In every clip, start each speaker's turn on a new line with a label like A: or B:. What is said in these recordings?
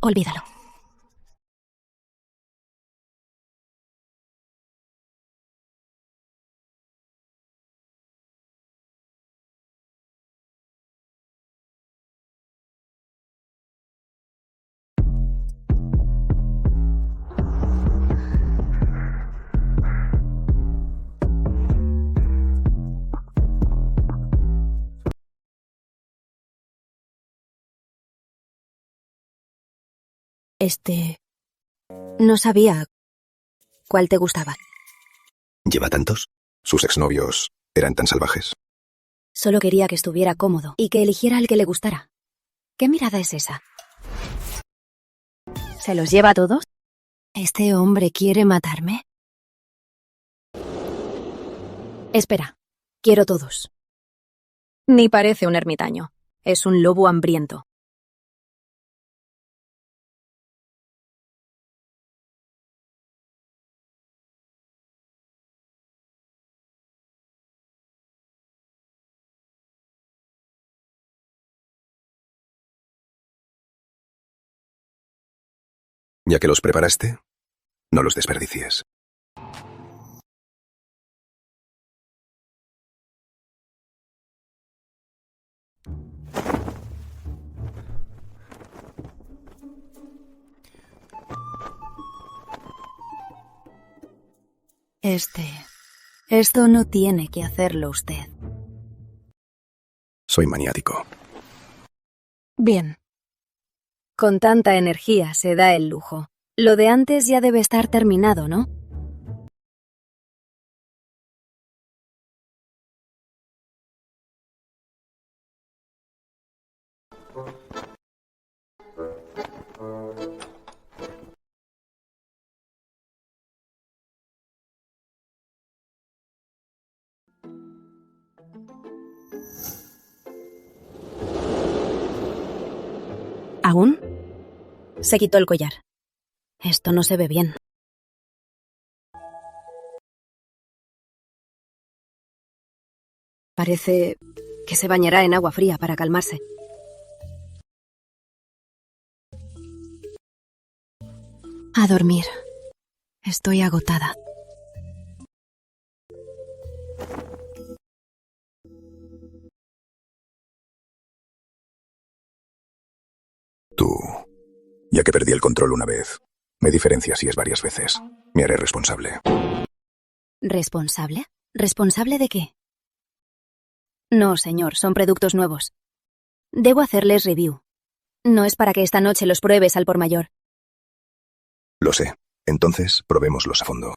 A: Olvídalo. No sabía cuál te gustaba.
B: ¿Lleva tantos? ¿Sus exnovios eran tan salvajes?
A: Solo quería que estuviera cómodo y que eligiera al que le gustara. ¿Qué mirada es esa? ¿Se los lleva a todos? ¿Este hombre quiere matarme? Espera, quiero todos. Ni parece un ermitaño. Es un lobo hambriento.
B: Ya que los preparaste, no los desperdicies.
A: Esto no tiene que hacerlo usted.
B: Soy maniático.
A: Bien. Con tanta energía se da el lujo. Lo de antes ya debe estar terminado, ¿no? ¿Aún? Se quitó el collar. Esto no se ve bien. Parece que se bañará en agua fría para calmarse. A dormir. Estoy agotada.
B: Tú, ya que perdí el control una vez, me diferencias si es varias veces. Me haré responsable.
A: ¿Responsable? ¿Responsable de qué? No, señor, son productos nuevos. Debo hacerles review. No es para que esta noche los pruebes al por mayor.
B: Lo sé. Entonces, probémoslos a fondo.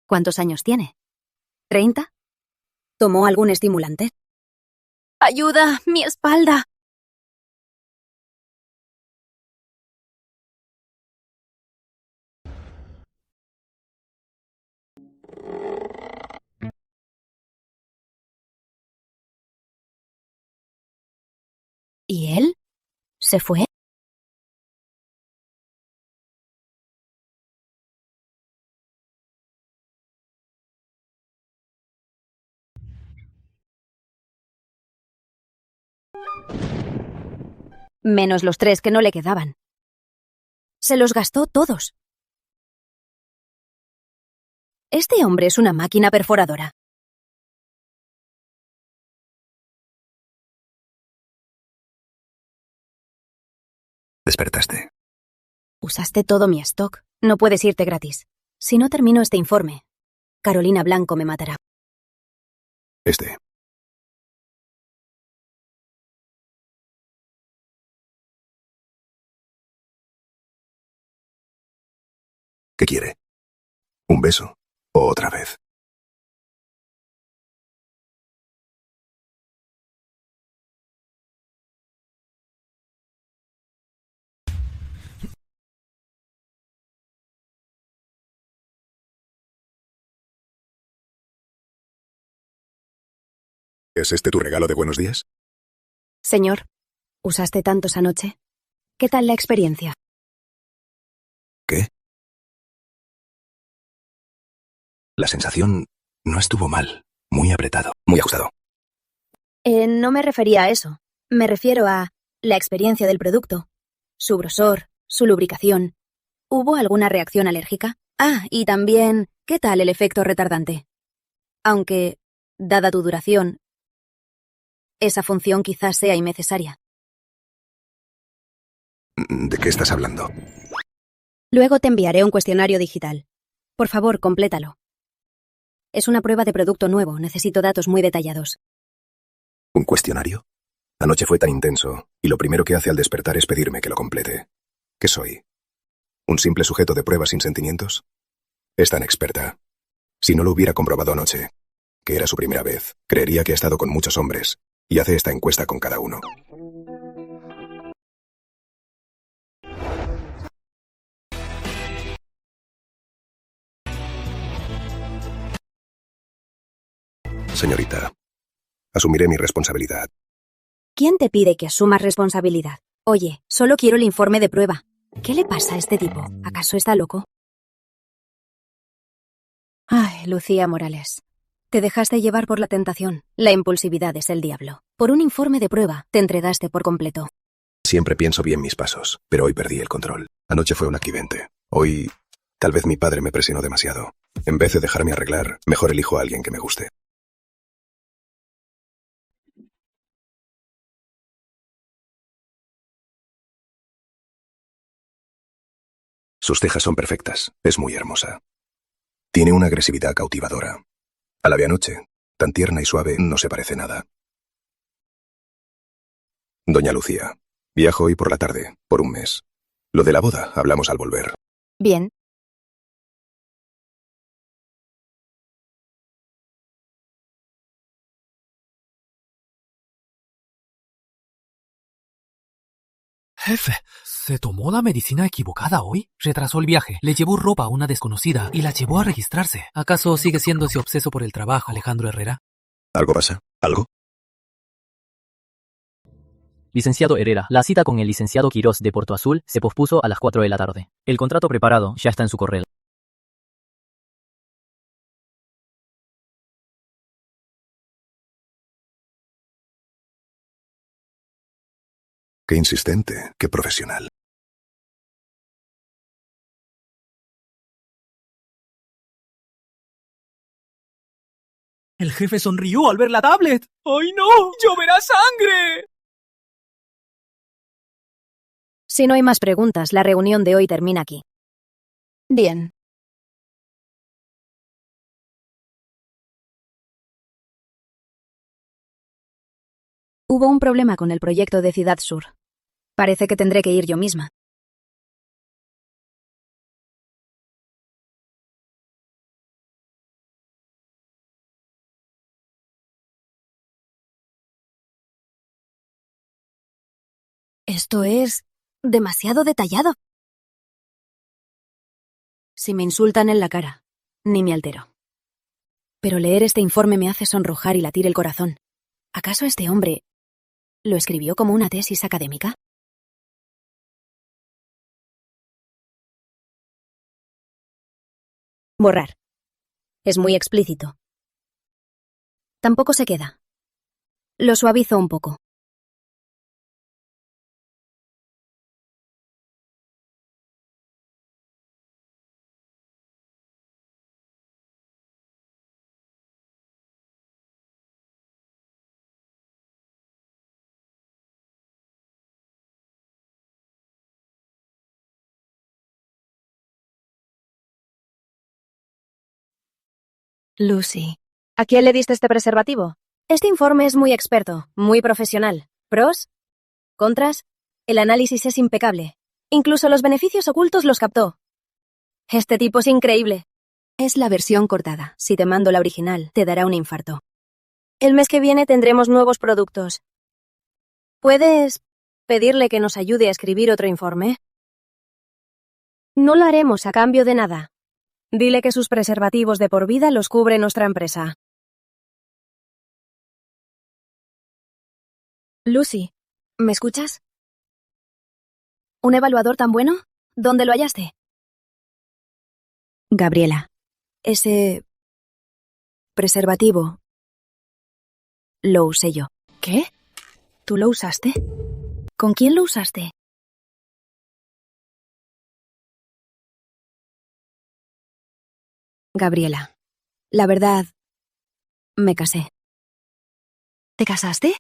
A: ¿Cuántos años tiene? ¿30? ¿Tomó algún estimulante? ¡Ayuda! ¡Mi espalda! ¿Y él? ¿Se fue? Menos los 3 que no le quedaban. Se los gastó todos. Este hombre es una máquina perforadora.
B: Despertaste.
A: Usaste todo mi stock. No puedes irte gratis. Si no termino este informe, Carolina Blanco me matará.
B: ¿Qué quiere? ¿Un beso? ¿O otra vez? ¿Es este tu regalo de buenos días?
A: Señor, ¿usaste tantos anoche? ¿Qué tal la experiencia?
B: ¿Qué? La sensación no estuvo mal. Muy apretado. Muy ajustado.
A: No me refería a eso. Me refiero a la experiencia del producto, su grosor, su lubricación. ¿Hubo alguna reacción alérgica? Ah, y también, ¿qué tal el efecto retardante? Aunque, dada tu duración, esa función quizás sea innecesaria.
B: ¿De qué estás hablando?
A: Luego te enviaré un cuestionario digital. Por favor, complétalo. Es una prueba de producto nuevo, necesito datos muy detallados.
B: ¿Un cuestionario? Anoche fue tan intenso, y lo primero que hace al despertar es pedirme que lo complete. ¿Qué soy? ¿Un simple sujeto de pruebas sin sentimientos? Es tan experta. Si no lo hubiera comprobado anoche, que era su primera vez, creería que ha estado con muchos hombres, y hace esta encuesta con cada uno. Señorita, asumiré mi responsabilidad.
A: ¿Quién te pide que asumas responsabilidad? Oye, solo quiero el informe de prueba. ¿Qué le pasa a este tipo? ¿Acaso está loco? Ay, Lucía Morales. Te dejaste llevar por la tentación. La impulsividad es el diablo. Por un informe de prueba, te entregaste por completo.
B: Siempre pienso bien mis pasos, pero hoy perdí el control. Anoche fue un accidente. Hoy, tal vez mi padre me presionó demasiado. En vez de dejarme arreglar, mejor elijo a alguien que me guste. Sus cejas son perfectas. Es muy hermosa. Tiene una agresividad cautivadora. A la de anoche, tan tierna y suave, no se parece nada. Doña Lucía, viajo hoy por la tarde, por un mes. Lo de la boda, hablamos al volver.
A: Bien.
C: Jefe, ¿se tomó la medicina equivocada hoy? Retrasó el viaje, le llevó ropa a una desconocida y la llevó a registrarse. ¿Acaso sigue siendo ese obseso por el trabajo, Alejandro Herrera?
B: ¿Algo pasa? ¿Algo?
D: Licenciado Herrera, la cita con el licenciado Quirós de Puerto Azul se pospuso a las 4 de la tarde. El contrato preparado ya está en su correo.
B: Qué insistente, qué profesional.
C: El jefe sonrió al ver la tablet. ¡Ay no! ¡Lloverá sangre!
A: Si no hay más preguntas, la reunión de hoy termina aquí. Bien. Hubo un problema con el proyecto de Ciudad Sur. Parece que tendré que ir yo misma. Esto es demasiado detallado. Si me insultan en la cara, ni me altero. Pero leer este informe me hace sonrojar y latir el corazón. ¿Acaso este hombre lo escribió como una tesis académica? Borrar. Es muy explícito. Tampoco se queda. Lo suavizo un poco. Lucy. ¿A quién le diste este preservativo? Este informe es muy experto, muy profesional. ¿Pros? ¿Contras? El análisis es impecable. Incluso los beneficios ocultos los captó. Este tipo es increíble. Es la versión cortada. Si te mando la original, te dará un infarto. El mes que viene tendremos nuevos productos. ¿Puedes pedirle que nos ayude a escribir otro informe? No lo haremos a cambio de nada. Dile que sus preservativos de por vida los cubre nuestra empresa. Lucy, ¿me escuchas? ¿Un evaluador tan bueno? ¿Dónde lo hallaste? Gabriela, ese preservativo lo usé yo. ¿Qué? ¿Tú lo usaste? ¿Con quién lo usaste? Gabriela, la verdad, me casé. ¿Te casaste?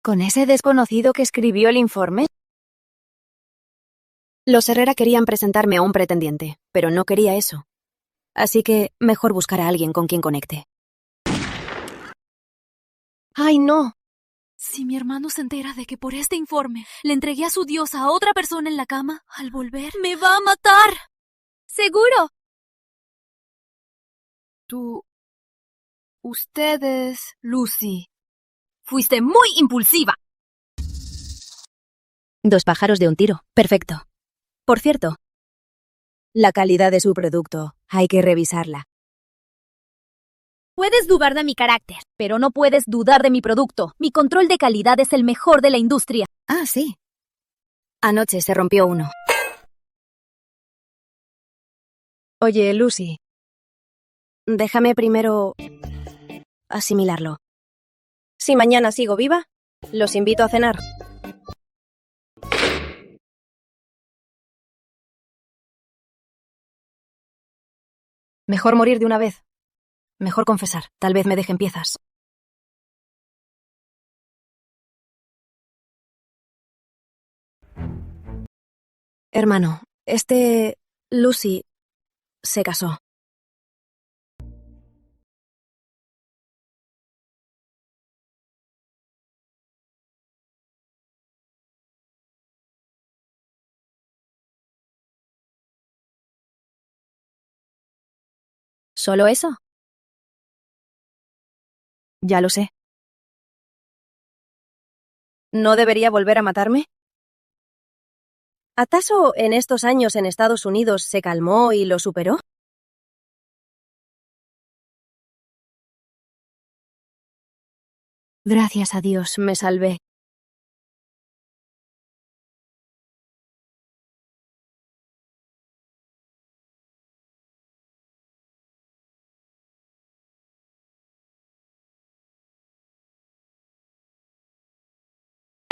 A: ¿Con ese desconocido que escribió el informe? Los Herrera querían presentarme a un pretendiente, pero no quería eso. Así que mejor buscar a alguien con quien conecte. ¡Ay, no!
E: Si mi hermano se entera de que por este informe le entregué a su diosa a otra persona en la cama, al volver, ¡me va a matar! ¡Seguro! Ustedes, Lucy, fuiste muy impulsiva.
A: 2 pájaros de un tiro. Perfecto. Por cierto, la calidad de su producto, hay que revisarla.
E: Puedes dudar de mi carácter, pero no puedes dudar de mi producto. Mi control de calidad es el mejor de la industria.
A: Ah, sí. Anoche se rompió uno. Oye, Lucy, déjame primero asimilarlo. Si mañana sigo viva, los invito a cenar. Mejor morir de una vez. Mejor confesar. Tal vez me dejen piezas. Hermano, Lucy se casó. ¿Solo eso? Ya lo sé. ¿No debería volver a matarme? ¿Acaso en estos años en Estados Unidos se calmó y lo superó? Gracias a Dios me salvé.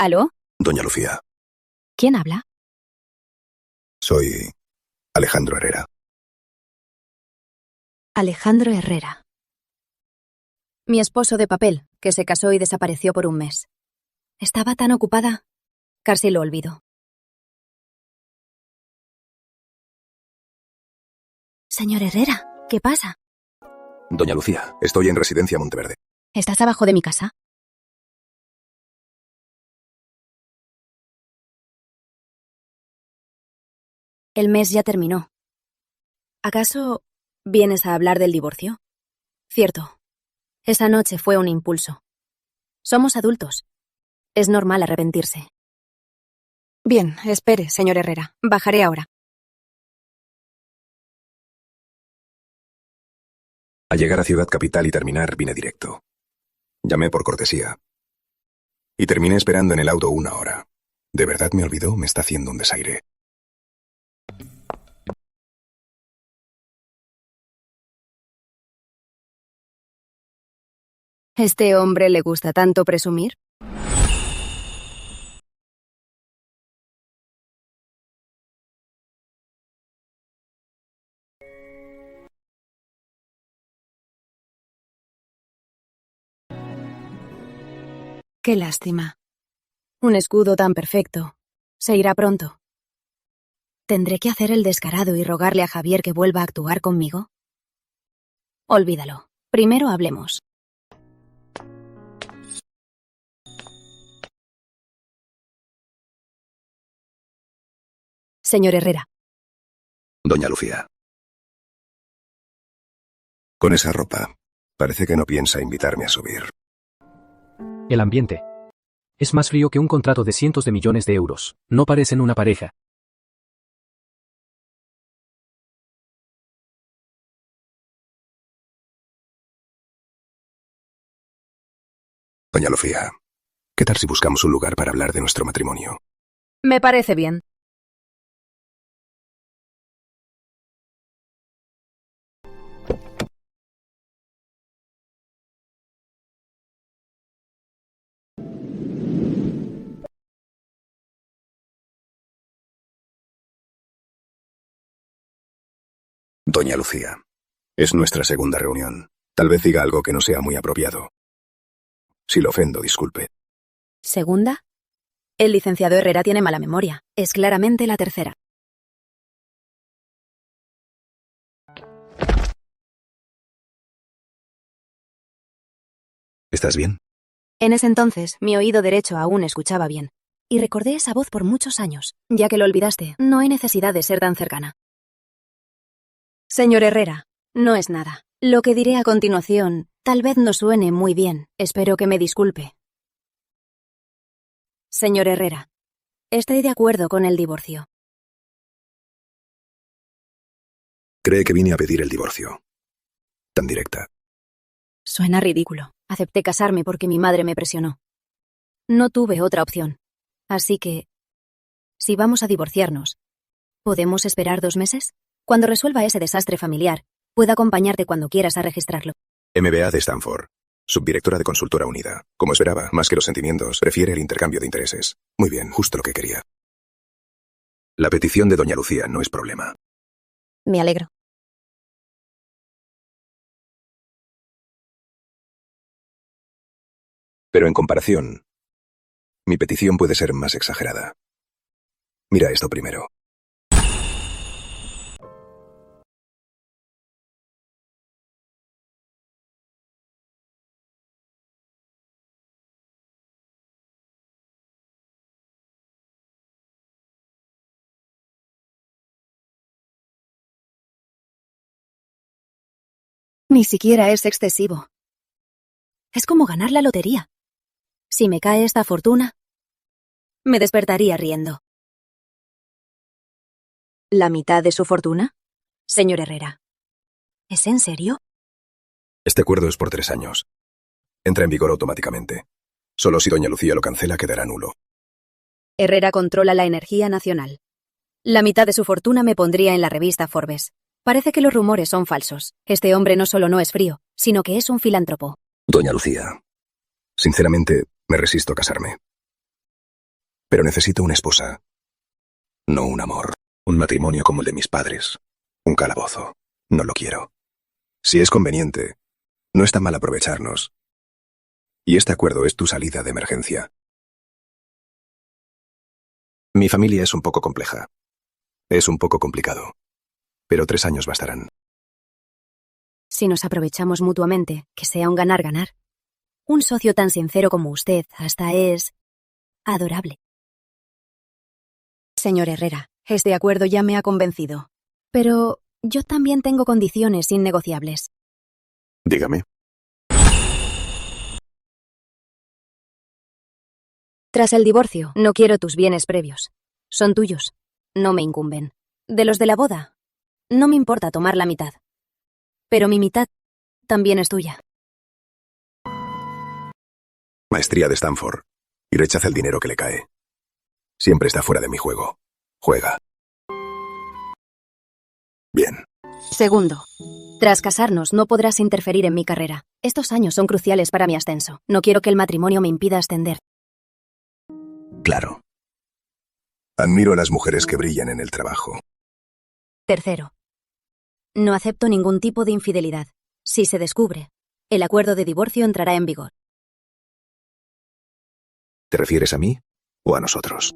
A: ¿Aló?
B: Doña Lucía,
A: ¿Quién habla?
B: soy Alejandro Herrera.
A: Alejandro Herrera. Mi esposo de papel, que se casó y desapareció por un mes. Estaba tan ocupada, casi lo olvido. Señor Herrera, ¿qué pasa?
B: Doña Lucía, estoy en Residencia Monteverde.
A: ¿Estás abajo de mi casa? El mes ya terminó. ¿Acaso vienes a hablar del divorcio? Cierto. Esa noche fue un impulso. Somos adultos. Es normal arrepentirse. Bien, espere, señor Herrera. Bajaré ahora.
B: Al llegar a Ciudad Capital y terminar, vine directo. Llamé por cortesía. Y terminé esperando en el auto 1 hora. ¿De verdad me olvidó? Me está haciendo un desaire.
A: ¿Este hombre le gusta tanto presumir? Qué lástima. Un escudo tan perfecto. Se irá pronto. ¿Tendré que hacer el descarado y rogarle a Javier que vuelva a actuar conmigo? Olvídalo. Primero hablemos. Señor Herrera.
B: Doña Lucía. Con esa ropa, parece que no piensa invitarme a subir.
C: El ambiente es más frío que un contrato de cientos de millones de euros. No parecen una pareja.
B: Doña Lucía, ¿qué tal si buscamos un lugar para hablar de nuestro matrimonio?
A: Me parece bien.
B: Doña Lucía, es nuestra segunda reunión. Tal vez diga algo que no sea muy apropiado. Si lo ofendo, disculpe.
A: ¿Segunda? El licenciado Herrera tiene mala memoria. Es claramente la tercera.
B: ¿Estás bien?
A: En ese entonces, mi oído derecho aún escuchaba bien. Y recordé esa voz por muchos años. Ya que lo olvidaste, no hay necesidad de ser tan cercana. Señor Herrera, no es nada. Lo que diré a continuación tal vez no suene muy bien. Espero que me disculpe. Señor Herrera, estoy de acuerdo con el divorcio.
B: Cree que vine a pedir el divorcio. Tan directa.
A: Suena ridículo. Acepté casarme porque mi madre me presionó. No tuve otra opción. Así que, si vamos a divorciarnos, ¿podemos esperar 2 meses? Cuando resuelva ese desastre familiar, puedo acompañarte cuando quieras a registrarlo.
B: MBA de Stanford. Subdirectora de Consultora Unida. Como esperaba, más que los sentimientos, prefiere el intercambio de intereses. Muy bien, justo lo que quería. La petición de doña Lucía no es problema.
A: Me alegro.
B: Pero en comparación, mi petición puede ser más exagerada. Mira esto primero.
A: Ni siquiera es excesivo. Es como ganar la lotería. Si me cae esta fortuna, me despertaría riendo. ¿La mitad de su fortuna? Señor Herrera, ¿es en serio?
B: Este acuerdo es por 3 años. Entra en vigor automáticamente. Solo si doña Lucía lo cancela quedará nulo.
A: Herrera controla la energía nacional. La mitad de su fortuna me pondría en la revista Forbes. Parece que los rumores son falsos. Este hombre no solo no es frío, sino que es un filántropo.
B: Doña Lucía, sinceramente, me resisto a casarme. Pero necesito una esposa. No un amor. Un matrimonio como el de mis padres. Un calabozo. No lo quiero. Si es conveniente, no está mal aprovecharnos. Y este acuerdo es tu salida de emergencia. Mi familia es un poco compleja. Es un poco complicado. Pero 3 años bastarán.
A: Si nos aprovechamos mutuamente, que sea un ganar-ganar. Un socio tan sincero como usted hasta es adorable. Señor Herrera, este acuerdo ya me ha convencido. Pero yo también tengo condiciones innegociables.
B: Dígame.
A: Tras el divorcio, no quiero tus bienes previos. Son tuyos. No me incumben. De los de la boda, no me importa tomar la mitad. Pero mi mitad también es tuya.
B: Maestría de Stanford. Y rechaza el dinero que le cae. Siempre está fuera de mi juego. Juega. Bien.
A: Segundo, tras casarnos no podrás interferir en mi carrera. Estos años son cruciales para mi ascenso. No quiero que el matrimonio me impida ascender.
B: Claro. Admiro a las mujeres que brillan en el trabajo.
A: Tercero, no acepto ningún tipo de infidelidad. Si se descubre, el acuerdo de divorcio entrará en vigor.
B: ¿Te refieres a mí o a nosotros?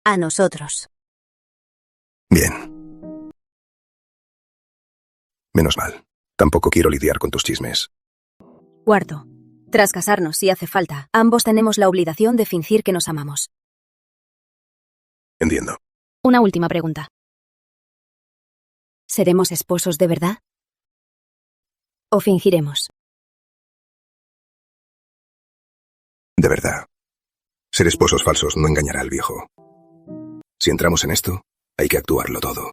A: A nosotros.
B: Bien. Menos mal. Tampoco quiero lidiar con tus chismes.
A: Cuarto, tras casarnos, si hace falta, ambos tenemos la obligación de fingir que nos amamos.
B: Entiendo.
A: Una última pregunta. ¿Seremos esposos de verdad? ¿O fingiremos?
B: De verdad. Ser esposos falsos no engañará al viejo. Si entramos en esto, hay que actuarlo todo.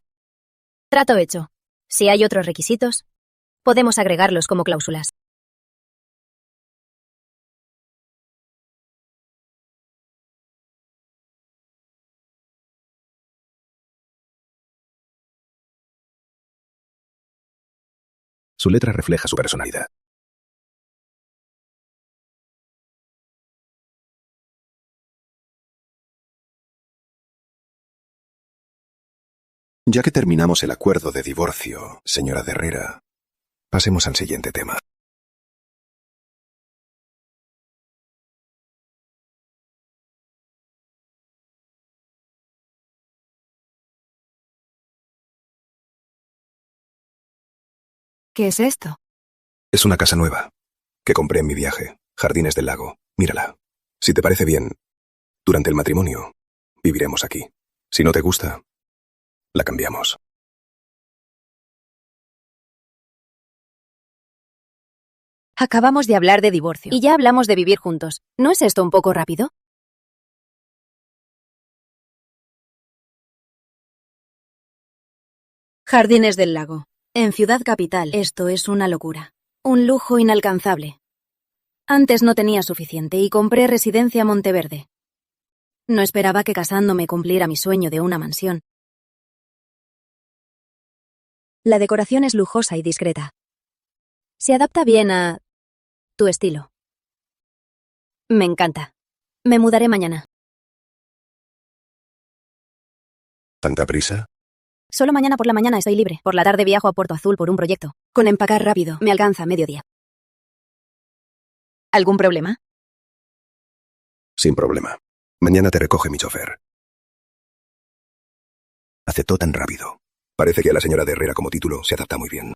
A: Trato hecho. Si hay otros requisitos, podemos agregarlos como cláusulas.
B: Su letra refleja su personalidad. Ya que terminamos el acuerdo de divorcio, señora de Herrera, pasemos al siguiente tema.
A: ¿Qué es esto?
B: Es una casa nueva, que compré en mi viaje, Jardines del Lago. Mírala. Si te parece bien, durante el matrimonio, viviremos aquí. Si no te gusta, la cambiamos.
A: Acabamos de hablar de divorcio. Y ya hablamos de vivir juntos. ¿No es esto un poco rápido? Jardines del Lago. En Ciudad Capital. Esto es una locura. Un lujo inalcanzable. Antes no tenía suficiente y compré residencia Monteverde. No esperaba que casándome cumpliera mi sueño de una mansión. La decoración es lujosa y discreta. Se adapta bien a tu estilo. Me encanta. Me mudaré mañana.
B: ¿Tanta prisa?
A: Solo mañana por la mañana estoy libre. Por la tarde viajo a Puerto Azul por un proyecto. Con empacar rápido, me alcanza a mediodía. ¿Algún problema?
B: Sin problema. Mañana te recoge mi chofer. Hace todo tan rápido. Parece que a la señora de Herrera como título se adapta muy bien.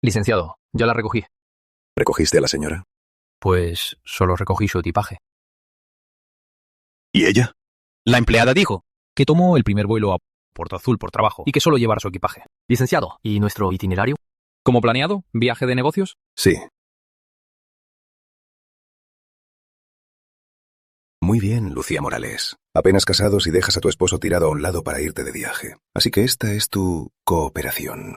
C: Licenciado, ya la recogí.
B: ¿Recogiste a la señora?
C: Pues solo recogí su equipaje.
B: ¿Y ella?
C: La empleada dijo que tomó el primer vuelo a Puerto Azul por trabajo y que solo llevara su equipaje. Licenciado, ¿y nuestro itinerario? ¿Como planeado? ¿Viaje de negocios?
B: Sí. Muy bien, Lucía Morales. Apenas casados y dejas a tu esposo tirado a un lado para irte de viaje. Así que esta es tu cooperación.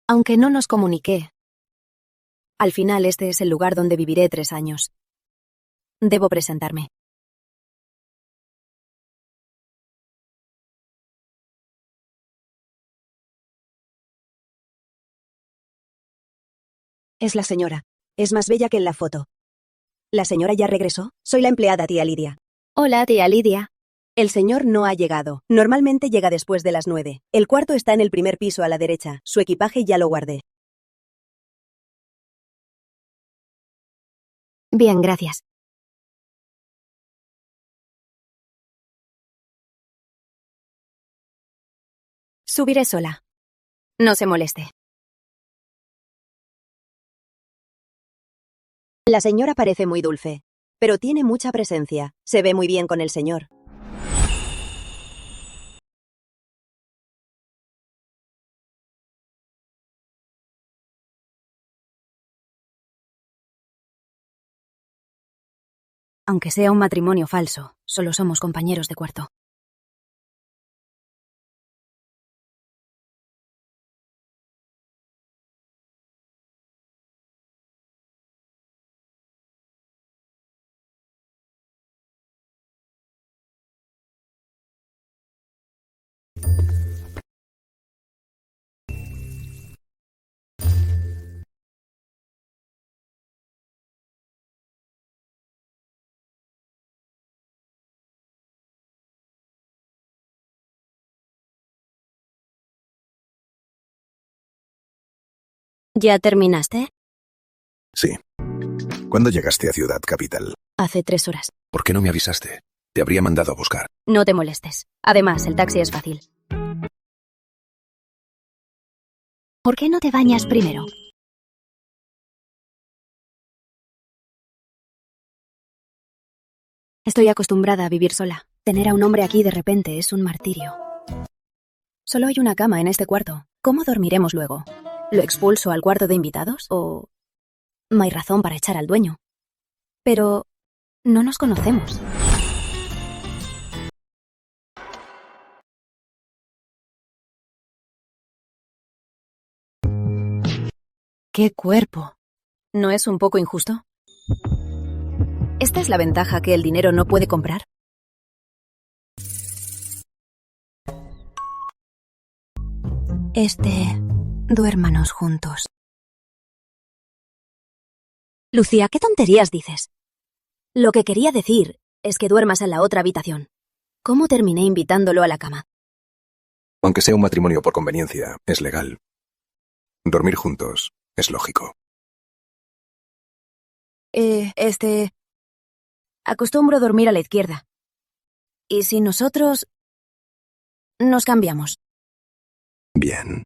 A: Aunque no nos comuniqué, al final este es el lugar donde viviré 3 años. Debo presentarme.
F: Es la señora. Es más bella que en la foto. ¿La señora ya regresó? Soy la empleada, tía Lidia.
A: Hola, tía Lidia.
F: El señor no ha llegado. Normalmente llega después de las 9. El cuarto está en el primer piso a la derecha. Su equipaje ya lo guardé.
A: Bien, gracias. Subiré sola. No se moleste.
F: La señora parece muy dulce, pero tiene mucha presencia. Se ve muy bien con el señor.
A: Aunque sea un matrimonio falso, solo somos compañeros de cuarto. ¿Ya terminaste?
B: Sí. ¿Cuándo llegaste a Ciudad Capital?
A: Hace 3 horas.
B: ¿Por qué no me avisaste? Te habría mandado a buscar.
A: No te molestes. Además, el taxi es fácil. ¿Por qué no te bañas primero? Estoy acostumbrada a vivir sola. Tener a un hombre aquí de repente es un martirio. Solo hay una cama en este cuarto. ¿Cómo dormiremos luego? ¿Lo expulso al cuarto de invitados? ¿O no hay razón para echar al dueño? Pero no nos conocemos. ¡Qué cuerpo! ¿No es un poco injusto? ¿Esta es la ventaja que el dinero no puede comprar? Duérmanos juntos. Lucía, ¿qué tonterías dices? Lo que quería decir es que duermas en la otra habitación. ¿Cómo terminé invitándolo a la cama?
B: Aunque sea un matrimonio por conveniencia, es legal. Dormir juntos es lógico.
A: Acostumbro dormir a la izquierda. ¿Y si nosotros nos cambiamos?
B: Bien.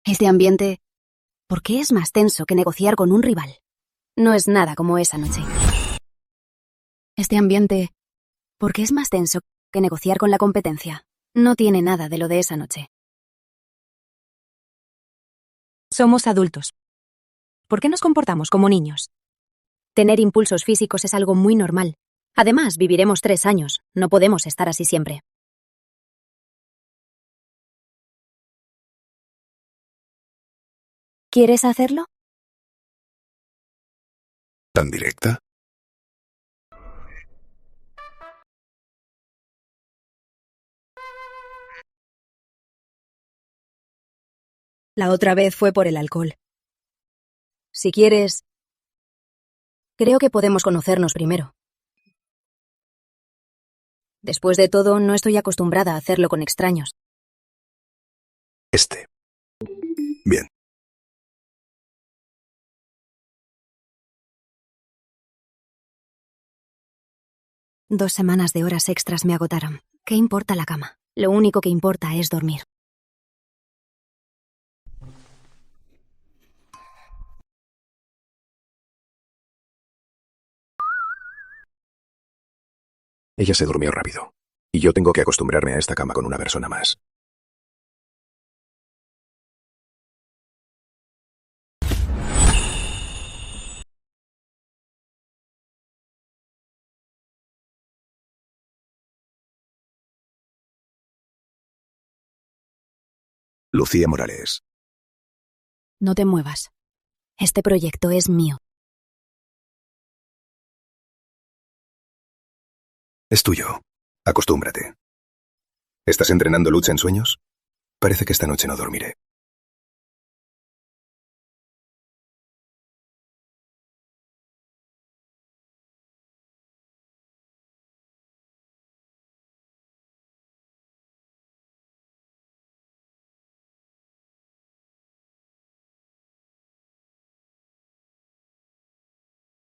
A: Este ambiente, ¿por qué es más tenso que negociar con un rival? No es nada como esa noche. Este ambiente, ¿por qué es más tenso que negociar con la competencia? No tiene nada de lo de esa noche. Somos adultos. ¿Por qué nos comportamos como niños? Tener impulsos físicos es algo muy normal. Además, viviremos 3 años. No podemos estar así siempre. ¿Quieres hacerlo?
B: ¿Tan directa?
A: La otra vez fue por el alcohol. Si quieres, creo que podemos conocernos primero. Después de todo, no estoy acostumbrada a hacerlo con extraños.
B: Bien.
A: Dos semanas de horas extras me agotaron. ¿Qué importa la cama? Lo único que importa es dormir.
B: Ella se durmió rápido. Y yo tengo que acostumbrarme a esta cama con una persona más. Lucía Morales.
A: No te muevas. Este proyecto es mío.
B: Es tuyo. Acostúmbrate. ¿Estás entrenando lucha en sueños? Parece que esta noche no dormiré.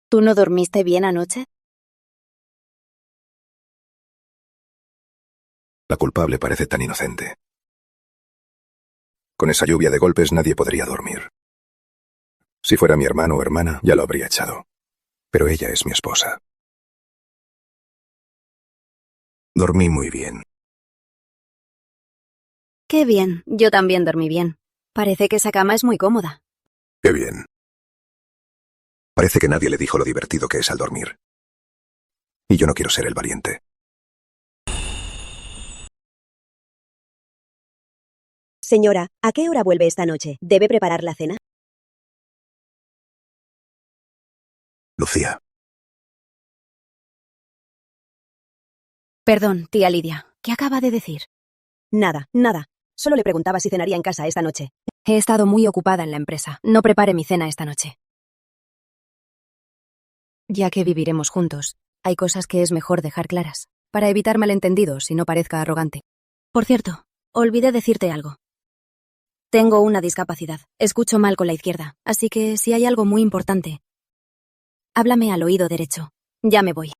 A: ¿Tú no dormiste bien anoche?
B: La culpable parece tan inocente. Con esa lluvia de golpes nadie podría dormir. Si fuera mi hermano o hermana, ya lo habría echado. Pero ella es mi esposa. Dormí muy bien.
A: Qué bien, yo también dormí bien. Parece que esa cama es muy cómoda.
B: Qué bien. Parece que nadie le dijo lo divertido que es al dormir. Y yo no quiero ser el valiente.
F: Señora, ¿a qué hora vuelve esta noche? ¿Debe preparar la cena?
B: Lucía,
A: Perdón, tía Lidia, ¿qué acaba de decir?
F: Nada, nada. Solo le preguntaba si cenaría en casa esta noche.
A: He estado muy ocupada en la empresa. No prepare mi cena esta noche. Ya que viviremos juntos, hay cosas que es mejor dejar claras, para evitar malentendidos y no parezca arrogante. Por cierto, olvidé decirte algo. Tengo una discapacidad. Escucho mal con la izquierda, así que si hay algo muy importante, háblame al oído derecho. Ya me voy.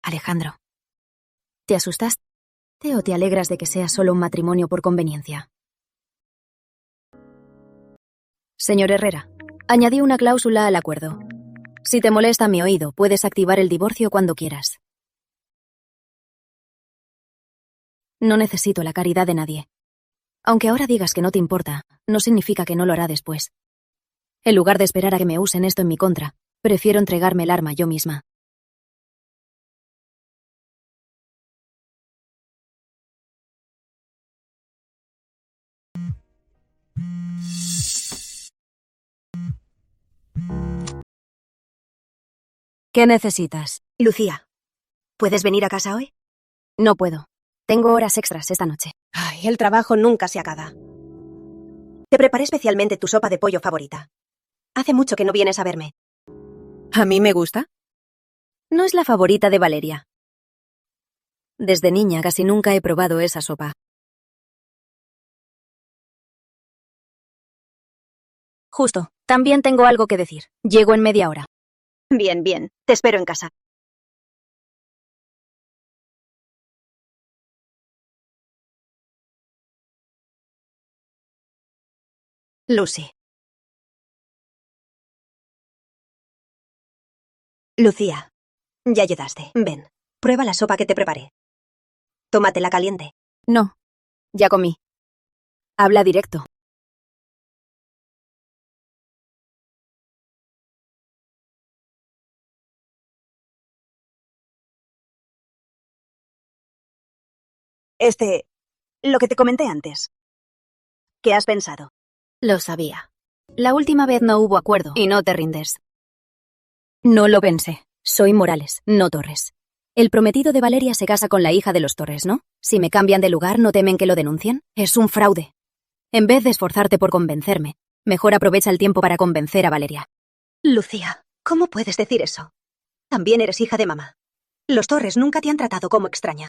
A: Alejandro, ¿te asustaste o te alegras de que sea solo un matrimonio por conveniencia? Señor Herrera, añadí una cláusula al acuerdo. Si te molesta mi oído, puedes activar el divorcio cuando quieras. No necesito la caridad de nadie. Aunque ahora digas que no te importa, no significa que no lo hará después. En lugar de esperar a que me usen esto en mi contra, prefiero entregarme el arma yo misma. ¿Qué necesitas?
F: Lucía, ¿puedes venir a casa hoy?
A: No puedo. Tengo horas extras esta noche.
F: Ay, el trabajo nunca se acaba. Te preparé especialmente tu sopa de pollo favorita. Hace mucho que no vienes a verme.
A: ¿A mí me gusta? No es la favorita de Valeria. Desde niña casi nunca he probado esa sopa. Justo, también tengo algo que decir. Llego en media hora.
F: Bien, bien. Te espero en casa. Lucy. Lucía, ya llegaste. Ven, prueba la sopa que te preparé. Tómatela caliente.
A: No, ya comí. Habla directo.
F: Lo que te comenté antes. ¿Qué has pensado?
A: Lo sabía. La última vez no hubo acuerdo y no te rindes. No lo pensé. Soy Morales, no Torres. El prometido de Valeria se casa con la hija de los Torres, ¿no? Si me cambian de lugar, ¿no temen que lo denuncien? Es un fraude. En vez de esforzarte por convencerme, mejor aprovecha el tiempo para convencer a Valeria.
F: Lucía, ¿cómo puedes decir eso? También eres hija de mamá. Los Torres nunca te han tratado como extraña.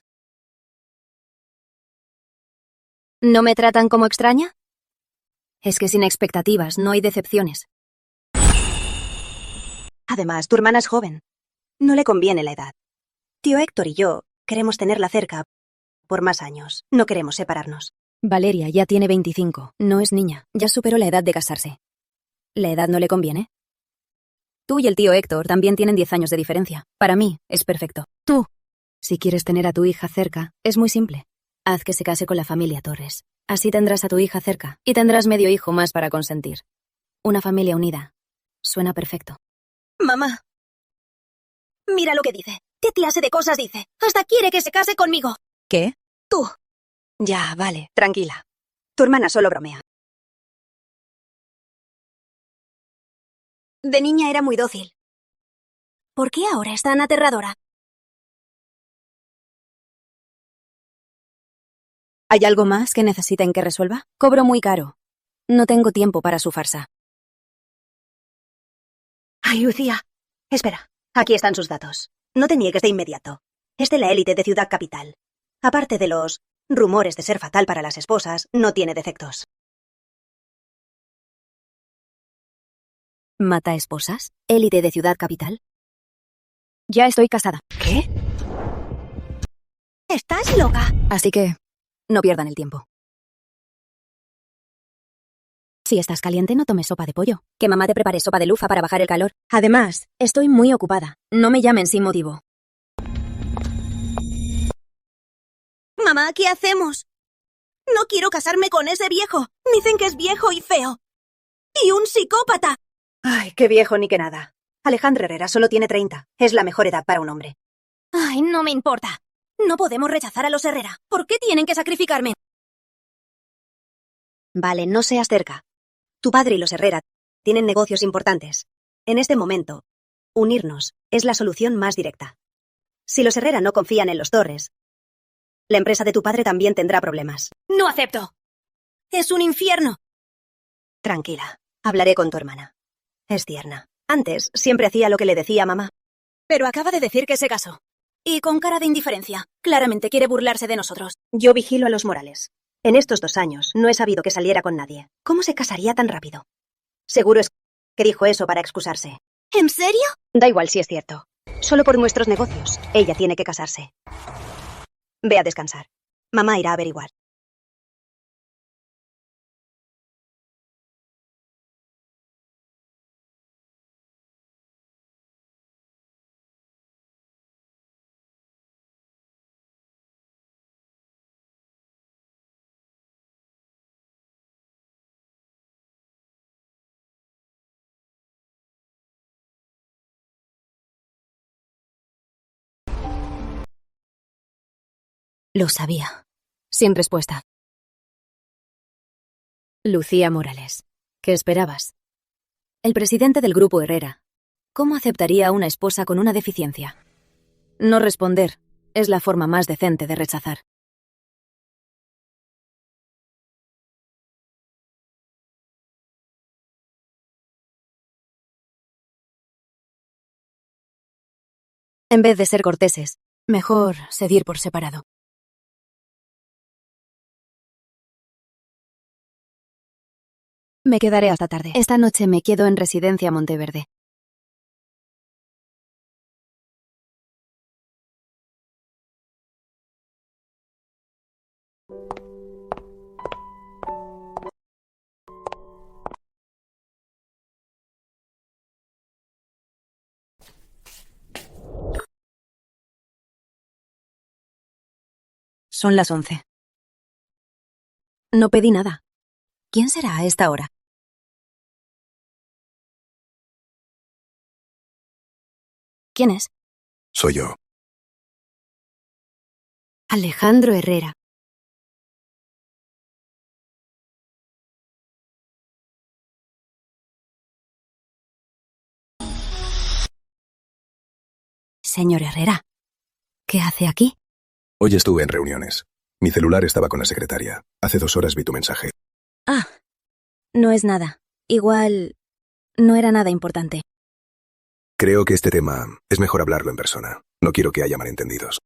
A: ¿No me tratan como extraña? Es que sin expectativas no hay decepciones.
F: Además, tu hermana es joven. No le conviene la edad. Tío Héctor y yo queremos tenerla cerca por más años. No queremos separarnos.
A: Valeria ya tiene 25, no es niña, ya superó la edad de casarse. ¿La edad no le conviene? Tú y el tío Héctor también tienen 10 años de diferencia. Para mí, es perfecto. Tú, si quieres tener a tu hija cerca, es muy simple. Haz que se case con la familia Torres. Así tendrás a tu hija cerca y tendrás medio hijo más para consentir. Una familia unida. Suena perfecto.
F: Mamá. Mira lo que dice. ¿Qué clase de cosas dice? Hasta quiere que se case conmigo.
A: ¿Qué?
F: Tú. Ya, vale, tranquila. Tu hermana solo bromea. De niña era muy dócil. ¿Por qué ahora es tan aterradora?
A: ¿Hay algo más que necesiten que resuelva? Cobro muy caro. No tengo tiempo para su farsa.
F: Ay, Lucía. Espera, aquí están sus datos. No te niegues de inmediato. Es de la élite de Ciudad Capital. Aparte de los rumores de ser fatal para las esposas, no tiene defectos.
A: ¿Mata esposas? ¿Élite de Ciudad Capital? Ya estoy casada.
F: ¿Qué? ¿Estás loca?
A: Así que, no pierdan el tiempo. Si estás caliente, no tomes sopa de pollo. Que mamá te prepare sopa de lufa para bajar el calor. Además, estoy muy ocupada. No me llamen sin motivo.
F: Mamá, ¿qué hacemos? No quiero casarme con ese viejo. Dicen que es viejo y feo. ¡Y un psicópata! Ay, qué viejo ni qué nada. Alejandro Herrera solo tiene 30. Es la mejor edad para un hombre. Ay, no me importa. No podemos rechazar a los Herrera. ¿Por qué tienen que sacrificarme? Vale, no seas cerca. Tu padre y los Herrera tienen negocios importantes. En este momento, unirnos es la solución más directa. Si los Herrera no confían en los Torres, la empresa de tu padre también tendrá problemas. ¡No acepto! ¡Es un infierno! Tranquila, hablaré con tu hermana. Es tierna. Antes siempre hacía lo que le decía a mamá. Pero acaba de decir que se casó. Y con cara de indiferencia. Claramente quiere burlarse de nosotros. Yo vigilo a los Morales. En estos 2 años no he sabido que saliera con nadie. ¿Cómo se casaría tan rápido? Seguro es que dijo eso para excusarse. ¿En serio? Da igual si es cierto. Solo por nuestros negocios. Ella tiene que casarse. Ve a descansar. Mamá irá a averiguar.
A: Lo sabía. Sin respuesta. Lucía Morales. ¿Qué esperabas? El presidente del Grupo Herrera. ¿Cómo aceptaría a una esposa con una deficiencia? No responder es la forma más decente de rechazar. En vez de ser corteses, mejor cedir por separado. Me quedaré hasta tarde. Esta noche me quedo en Residencia Monteverde. Son las 11. No pedí nada. ¿Quién será a esta hora? ¿Quién es?
B: Soy yo.
A: Alejandro Herrera. Señor Herrera, ¿qué hace aquí?
B: Hoy estuve en reuniones. Mi celular estaba con la secretaria. Hace 2 horas vi tu mensaje.
A: Ah, no es nada. Igual no era nada importante.
B: Creo que este tema es mejor hablarlo en persona. No quiero que haya malentendidos.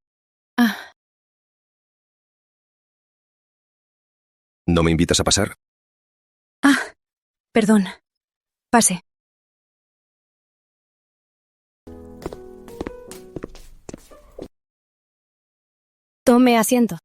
A: Ah,
B: ¿No me invitas a pasar?
A: perdón. Pase. Tome asiento.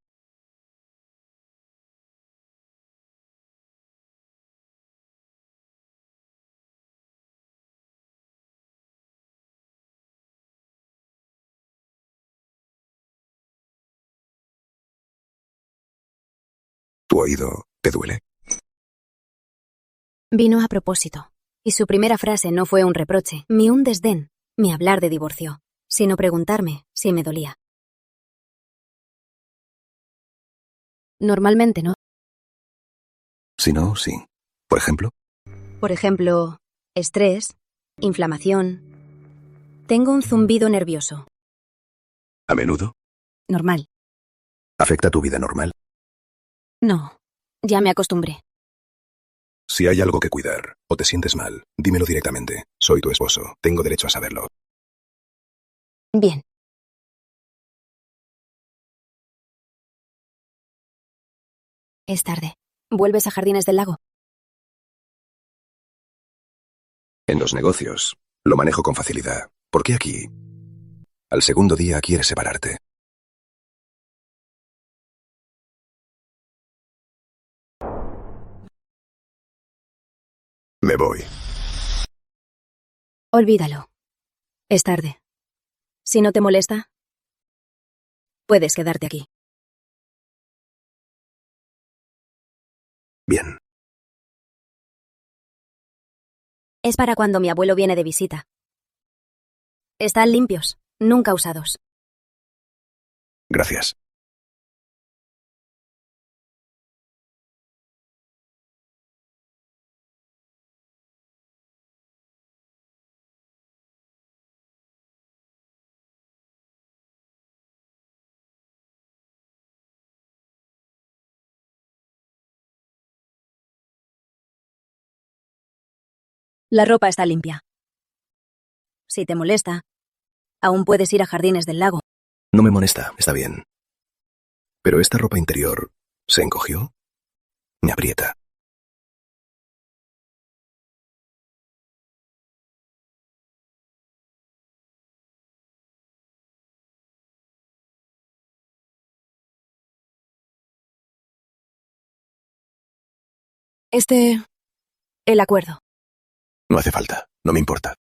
B: ¿Tu oído te duele?
A: Vino a propósito. Y su primera frase no fue un reproche, ni un desdén, ni hablar de divorcio, sino preguntarme si me dolía. Normalmente no.
B: Si no, sí. Por ejemplo,
A: Por ejemplo, estrés, inflamación. Tengo un zumbido nervioso.
B: a menudo,
A: Normal.
B: afecta tu vida normal.
A: No. Ya me acostumbré.
B: Si hay algo que cuidar o te sientes mal, dímelo directamente. Soy tu esposo. Tengo derecho a saberlo.
A: Bien. Es tarde. ¿Vuelves a Jardines del Lago?
B: En los negocios, lo manejo con facilidad. ¿Por qué aquí? Al segundo día quieres separarte. Me voy.
A: Olvídalo. Es tarde. Si no te molesta, puedes quedarte aquí.
B: Bien.
A: Es para cuando mi abuelo viene de visita. Están limpios, nunca usados.
B: Gracias.
A: La ropa está limpia. Si te molesta, aún puedes ir a Jardines del Lago.
B: No me molesta, está bien. Pero esta ropa interior se encogió. Me aprieta.
A: El acuerdo.
B: No hace falta. No me importa.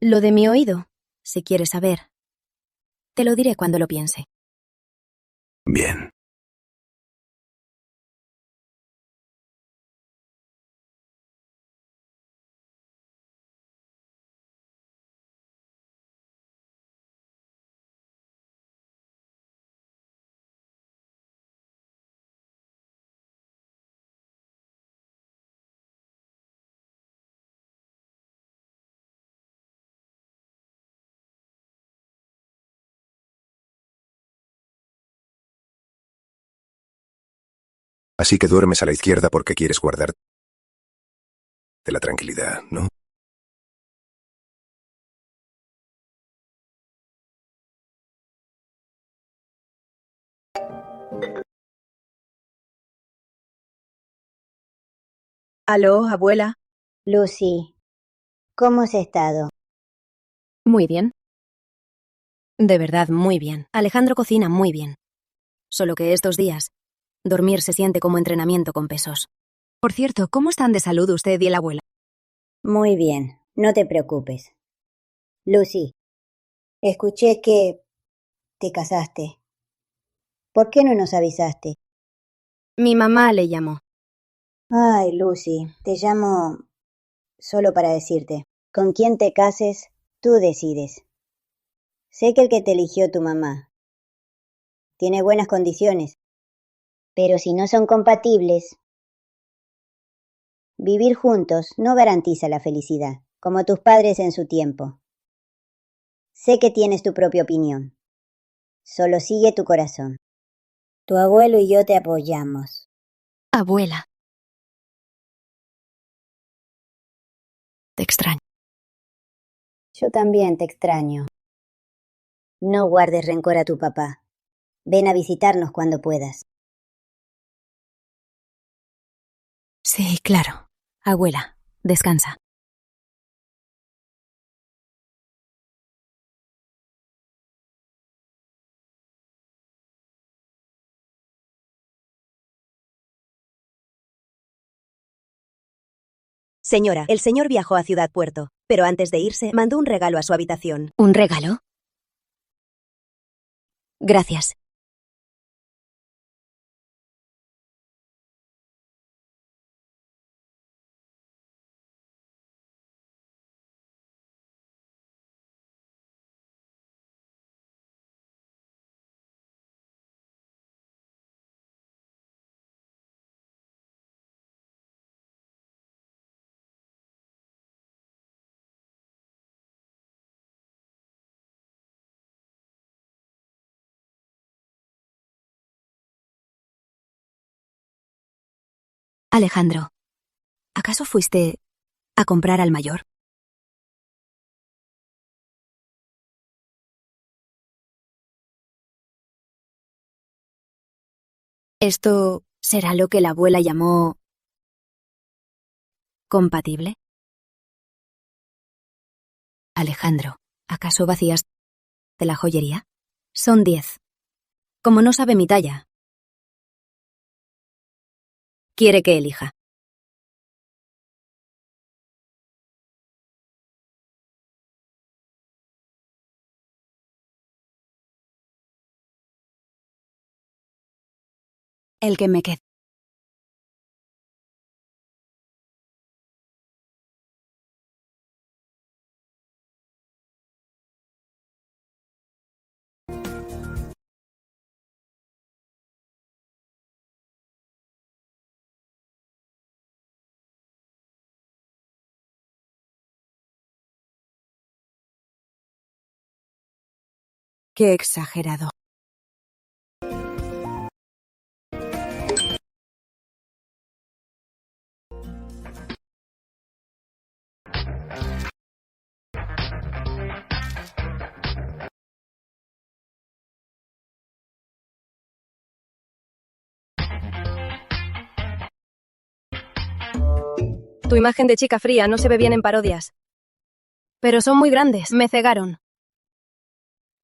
A: Lo de mi oído, si quieres saber, te lo diré cuando lo piense.
B: Bien. Así que duermes a la izquierda porque quieres guardarte la tranquilidad, ¿no?
F: Aló, abuela.
G: Lucy, ¿cómo has estado?
A: Muy bien. De verdad, muy bien. Alejandro cocina muy bien. Solo que estos días, dormir se siente como entrenamiento con pesos. Por cierto, ¿cómo están de salud usted y el abuela?
G: Muy bien, no te preocupes. Lucy, escuché que te casaste. ¿Por qué no nos avisaste?
A: Mi mamá le llamó.
G: Ay, Lucy, te llamo solo para decirte, con quién te cases, tú decides. Sé que el que te eligió tu mamá tiene buenas condiciones, pero si no son compatibles, vivir juntos no garantiza la felicidad, como tus padres en su tiempo. Sé que tienes tu propia opinión. Solo sigue tu corazón. Tu abuelo y yo te apoyamos.
A: Abuela. Te extraño.
G: Yo también te extraño. No guardes rencor a tu papá. Ven a visitarnos cuando puedas.
A: Sí, claro. Abuela, descansa.
F: Señora, el señor viajó a Ciudad Puerto, pero antes de irse mandó un regalo a su habitación.
A: ¿Un regalo? Gracias. Alejandro, ¿acaso fuiste a comprar al mayor? ¿Esto será lo que la abuela llamó compatible? Alejandro, ¿acaso vacías de la joyería? Son 10. Como no sabe mi talla, quiere que elija. El que me quede. Qué exagerado. Tu imagen de chica fría no se ve bien en parodias. Pero son muy grandes, me cegaron.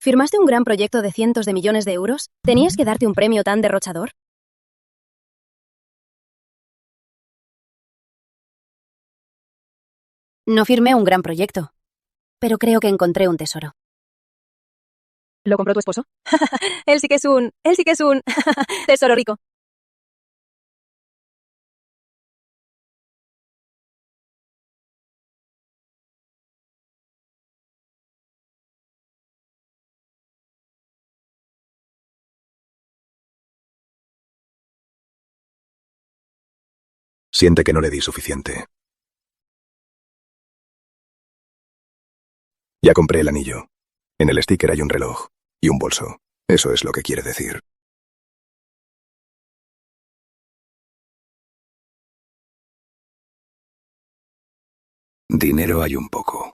A: ¿Firmaste un gran proyecto de cientos de millones de euros? ¿Tenías que darte un premio tan derrochador? No firmé un gran proyecto, pero creo que encontré un tesoro. ¿Lo compró tu esposo? Él sí que es un tesoro rico.
B: Siente que no le di suficiente. Ya compré el anillo. En el sticker hay un reloj y un bolso. Eso es lo que quiere decir. Dinero hay un poco.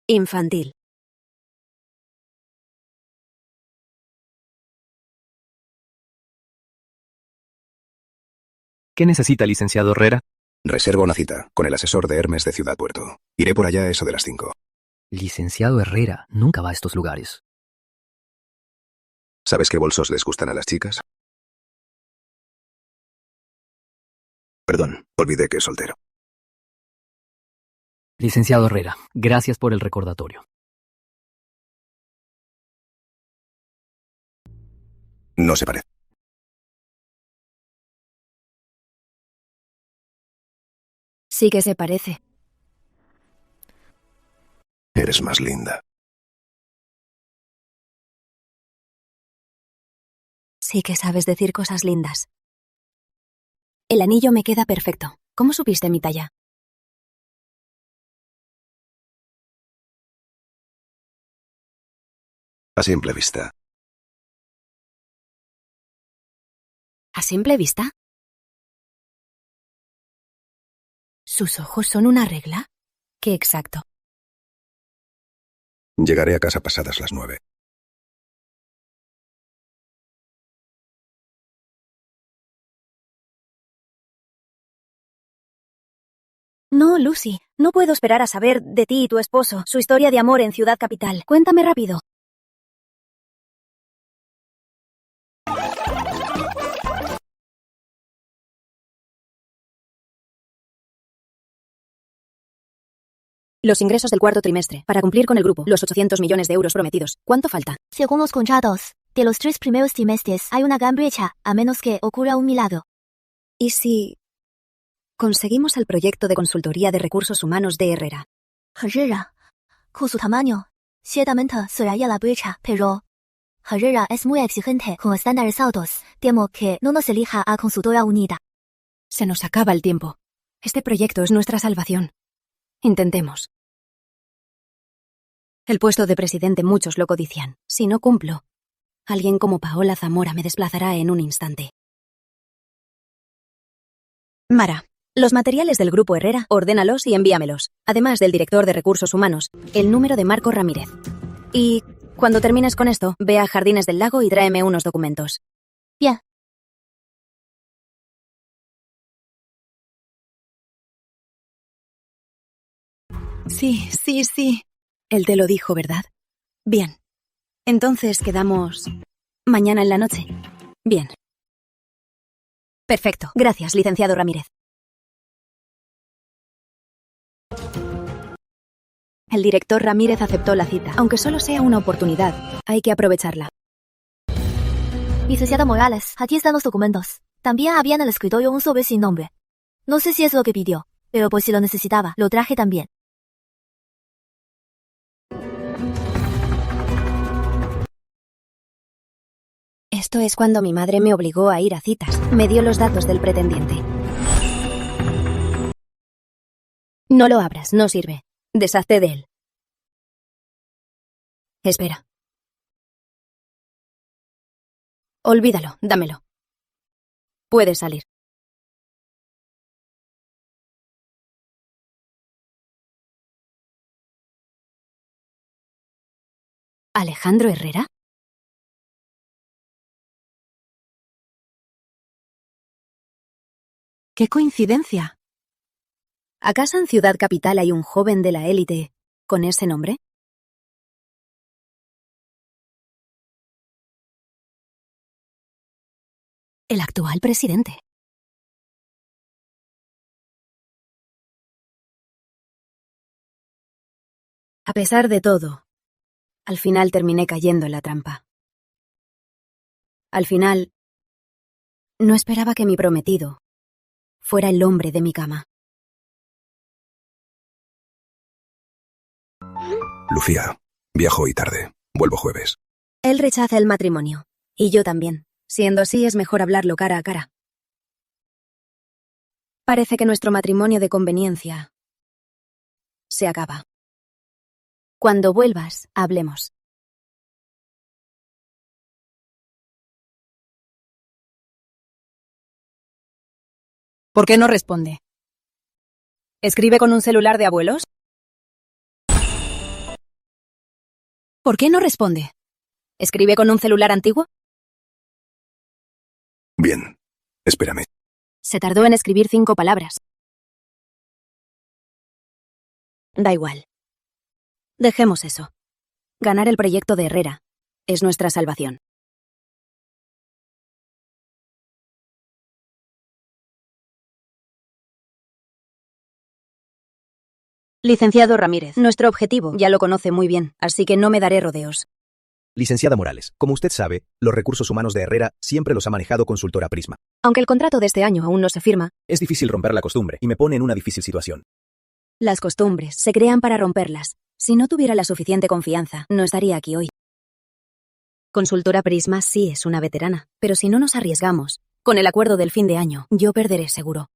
F: Infantil.
H: ¿Qué necesita, licenciado Herrera?
B: Reserva una cita con el asesor de Hermes de Ciudad Puerto. Iré por allá a eso de las 5.
C: Licenciado Herrera nunca va a estos lugares.
B: ¿Sabes qué bolsos les gustan a las chicas? Perdón, olvidé que es soltero.
C: Licenciado Herrera, gracias por el recordatorio.
B: No se parece.
A: Sí que se parece.
B: Eres más linda.
A: Sí que sabes decir cosas lindas. El anillo me queda perfecto. ¿Cómo supiste mi talla?
B: A simple vista.
A: ¿A simple vista? ¿Sus ojos son una regla? Qué exacto.
B: Llegaré a casa pasadas las 9.
A: No, Lucy, no puedo esperar a saber de ti y tu esposo, su historia de amor en Ciudad Capital. Cuéntame rápido. Los ingresos del cuarto trimestre, para cumplir con el grupo, los 800 millones de euros prometidos. ¿Cuánto falta?
E: Según los contratos, de los 3 primeros trimestres hay una gran brecha, a menos que ocurra un milagro.
F: ¿Y si conseguimos el proyecto de consultoría de recursos humanos de Herrera?
E: 很热，con su tamaño, ciertamente cerraría la brecha, pero Herrera es muy exigente con estándares altos. Temo que no nos elija a consultora unida.
A: Se nos acaba el tiempo. Este proyecto es nuestra salvación. Intentemos. El puesto de presidente muchos lo codician. Si no cumplo, alguien como Paola Zamora me desplazará en un instante. Mara, los materiales del Grupo Herrera, ordénalos y envíamelos. Además del director de recursos humanos, el número de Marco Ramírez. Y cuando termines con esto, ve a Jardines del Lago y tráeme unos documentos.
E: Bien.
A: Sí. Él te lo dijo, ¿verdad? Bien. Entonces quedamos mañana en la noche. Bien. Perfecto. Gracias, licenciado Ramírez. El director Ramírez aceptó la cita. Aunque solo sea una oportunidad, hay que aprovecharla.
E: Licenciada Morales, aquí están los documentos. También había en el escritorio un sobre sin nombre. No sé si es lo que pidió, pero por si lo necesitaba, lo traje también.
A: Esto es cuando mi madre me obligó a ir a citas. Me dio los datos del pretendiente. No lo abras, no sirve. Deshazte de él. Espera. Olvídalo, dámelo. Puedes salir. ¿Alejandro Herrera? ¡Qué coincidencia! ¿Acaso en Ciudad Capital hay un joven de la élite con ese nombre? El actual presidente. A pesar de todo, al final terminé cayendo en la trampa. Al final, no esperaba que mi prometido fuera el hombre de mi cama.
B: Lucía, viajo hoy tarde. Vuelvo jueves.
A: Él rechaza el matrimonio, y yo también. Siendo así, es mejor hablarlo cara a cara. Parece que nuestro matrimonio de conveniencia se acaba. Cuando vuelvas, hablemos. ¿Por qué no responde? ¿Escribe con un celular de abuelos? ¿Por qué no responde? ¿Escribe con un celular antiguo?
B: Bien. Espérame.
A: Se tardó en escribir 5 palabras. Da igual. Dejemos eso. Ganar el proyecto de Herrera es nuestra salvación. Licenciado Ramírez, nuestro objetivo ya lo conoce muy bien, así que no me daré rodeos.
I: Licenciada Morales, como usted sabe, los recursos humanos de Herrera siempre los ha manejado Consultora Prisma.
A: Aunque el contrato de este año aún no se firma,
I: Es difícil romper la costumbre y me pone en una difícil situación.
A: las costumbres se crean para romperlas. Si no tuviera la suficiente confianza, no estaría aquí hoy. Consultora Prisma sí es una veterana, pero si no nos arriesgamos, con el acuerdo del fin de año, yo perderé seguro.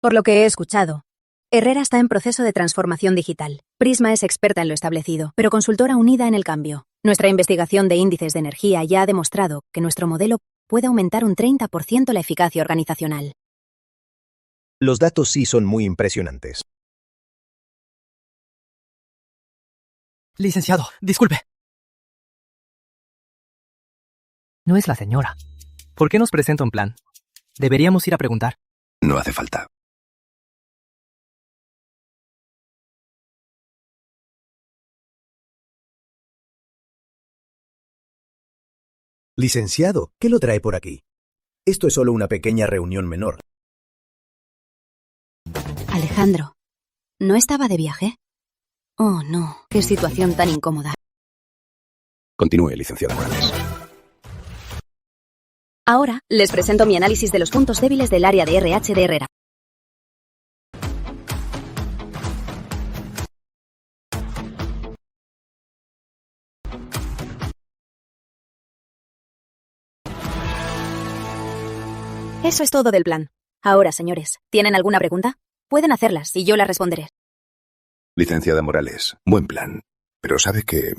A: Por lo que he escuchado, Herrera está en proceso de transformación digital. Prisma es experta en lo establecido, pero consultora unida en el cambio. Nuestra investigación de índices de energía ya ha demostrado que nuestro modelo puede aumentar un 30% la eficacia organizacional.
I: Los datos sí son muy impresionantes.
C: Licenciado, disculpe. No es la señora. ¿Por qué nos presenta un plan? Deberíamos ir a preguntar.
B: No hace falta.
I: Licenciado, ¿qué lo trae por aquí? Esto es solo una pequeña reunión menor.
A: Alejandro, ¿no estaba de viaje? Oh, no, qué situación tan incómoda.
B: Continúe, licenciada Morales.
A: Ahora, les presento mi análisis de los puntos débiles del área de RH de Herrera. Eso es todo del plan. Ahora, señores, ¿tienen alguna pregunta? Pueden hacerlas y yo las responderé.
B: Licenciada Morales, buen plan. Pero sabe que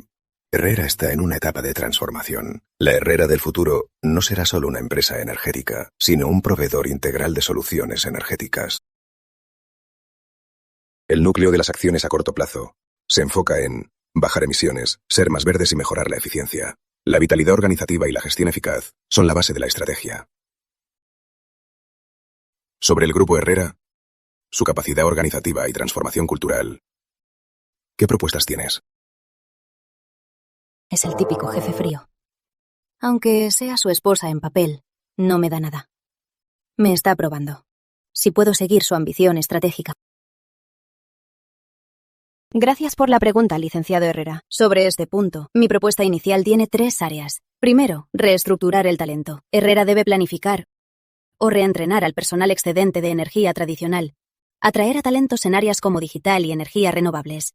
B: Herrera está en una etapa de transformación. La Herrera del futuro no será solo una empresa energética, sino un proveedor integral de soluciones energéticas. El núcleo de las acciones a corto plazo se enfoca en bajar emisiones, ser más verdes y mejorar la eficiencia. La vitalidad organizativa y la gestión eficaz son la base de la estrategia. Sobre el Grupo Herrera, su capacidad organizativa y transformación cultural, ¿qué propuestas tienes?
A: Es el típico jefe frío. Aunque sea su esposa en papel, no me da nada. Me está probando si puedo seguir su ambición estratégica. Gracias por la pregunta, licenciado Herrera. Sobre este punto, mi propuesta inicial tiene 3 áreas. Primero, reestructurar el talento. Herrera debe planificar o reentrenar al personal excedente de energía tradicional, atraer a talentos en áreas como digital y energías renovables.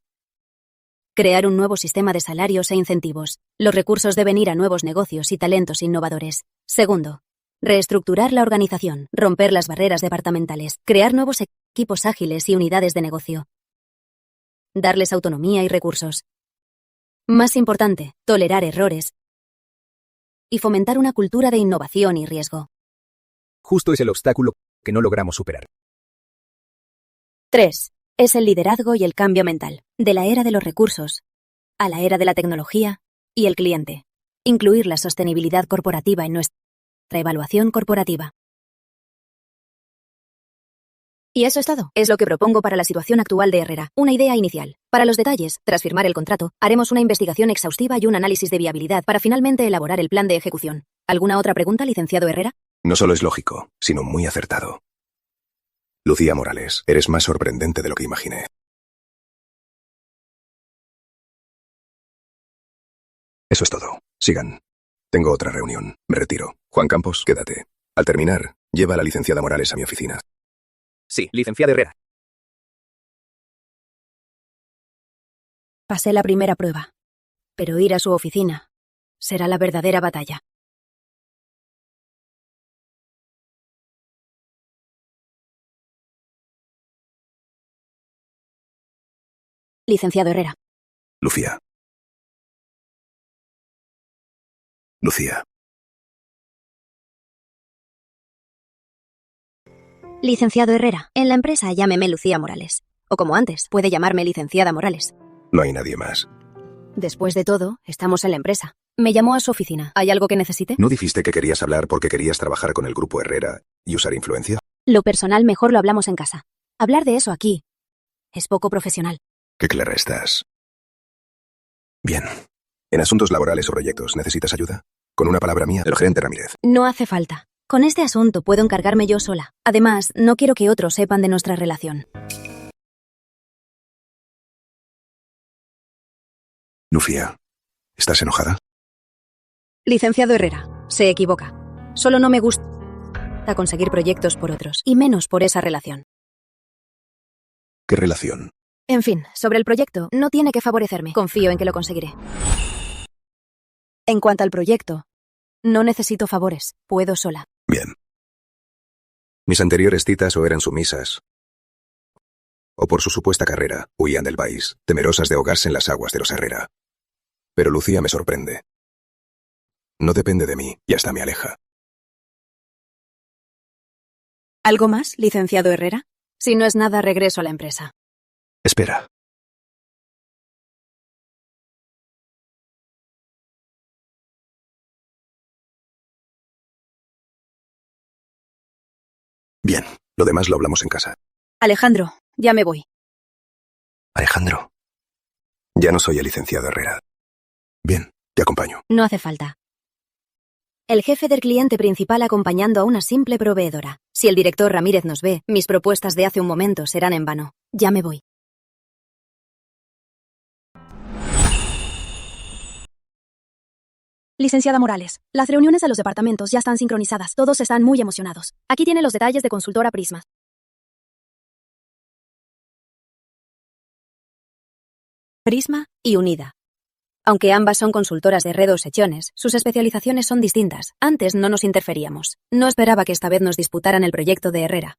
A: Crear un nuevo sistema de salarios e incentivos. Los recursos deben ir a nuevos negocios y talentos innovadores. Segundo, reestructurar la organización, romper las barreras departamentales, crear nuevos equipos ágiles y unidades de negocio. Darles autonomía y recursos. Más importante, tolerar errores y fomentar una cultura de innovación y riesgo.
I: Justo es el obstáculo que no logramos superar.
A: 3. Es el liderazgo y el cambio mental, de la era de los recursos a la era de la tecnología y el cliente. Incluir la sostenibilidad corporativa en nuestra evaluación corporativa. Y eso es todo. Es lo que propongo para la situación actual de Herrera. Una idea inicial. Para los detalles, tras firmar el contrato, haremos una investigación exhaustiva y un análisis de viabilidad para finalmente elaborar el plan de ejecución. ¿Alguna otra pregunta, licenciado Herrera?
B: No solo es lógico, sino muy acertado. Lucía Morales, eres más sorprendente de lo que imaginé. Eso es todo. Sigan. Tengo otra reunión. Me retiro. Juan Campos, quédate. Al terminar, lleva a la licenciada Morales a mi oficina.
H: Sí, licenciada Herrera.
A: Pasé la primera prueba, pero ir a su oficina será la verdadera batalla. Licenciado Herrera.
B: Lucía. Lucía.
A: Licenciado Herrera, en la empresa llámeme Lucía Morales. O como antes, puede llamarme licenciada Morales.
B: No hay nadie más.
A: Después de todo, estamos en la empresa. Me llamó a su oficina. ¿Hay algo que necesite?
B: ¿No dijiste que querías hablar porque querías trabajar con el grupo Herrera y usar influencia?
A: Lo personal mejor lo hablamos en casa. Hablar de eso aquí es poco profesional.
B: Qué clara estás. Bien. En asuntos laborales o proyectos, ¿necesitas ayuda? Con una palabra mía, el gerente Ramírez.
A: No hace falta. Con este asunto puedo encargarme yo sola. Además, no quiero que otros sepan de nuestra relación.
B: Lucía, ¿estás enojada?
A: Licenciado Herrera, se equivoca. Solo no me gusta conseguir proyectos por otros, y menos por esa relación.
B: ¿Qué relación?
A: En fin, sobre el proyecto, no tiene que favorecerme. Confío en que lo conseguiré. En cuanto al proyecto, no necesito favores. Puedo sola.
B: Bien. Mis anteriores citas o eran sumisas, o por su supuesta carrera, huían del país, temerosas de ahogarse en las aguas de los Herrera. Pero Lucía me sorprende. No depende de mí y hasta me aleja.
A: ¿Algo más, licenciado Herrera? Si no es nada, regreso a la empresa.
B: Espera. Bien, lo demás lo hablamos en casa.
A: Alejandro, ya me voy.
B: Alejandro. Ya no soy el licenciado Herrera. Bien, te acompaño.
A: No hace falta. El jefe del cliente principal acompañando a una simple proveedora. Si el director Ramírez nos ve, mis propuestas de hace un momento serán en vano. Ya me voy.
J: Licenciada Morales, las reuniones de los departamentos ya están sincronizadas. Todos están muy emocionados. Aquí tiene los detalles de Consultora Prisma.
A: Prisma y Unida. Aunque ambas son consultoras de redes secciones, sus especializaciones son distintas. Antes no nos interferíamos. No esperaba que esta vez nos disputaran el proyecto de Herrera.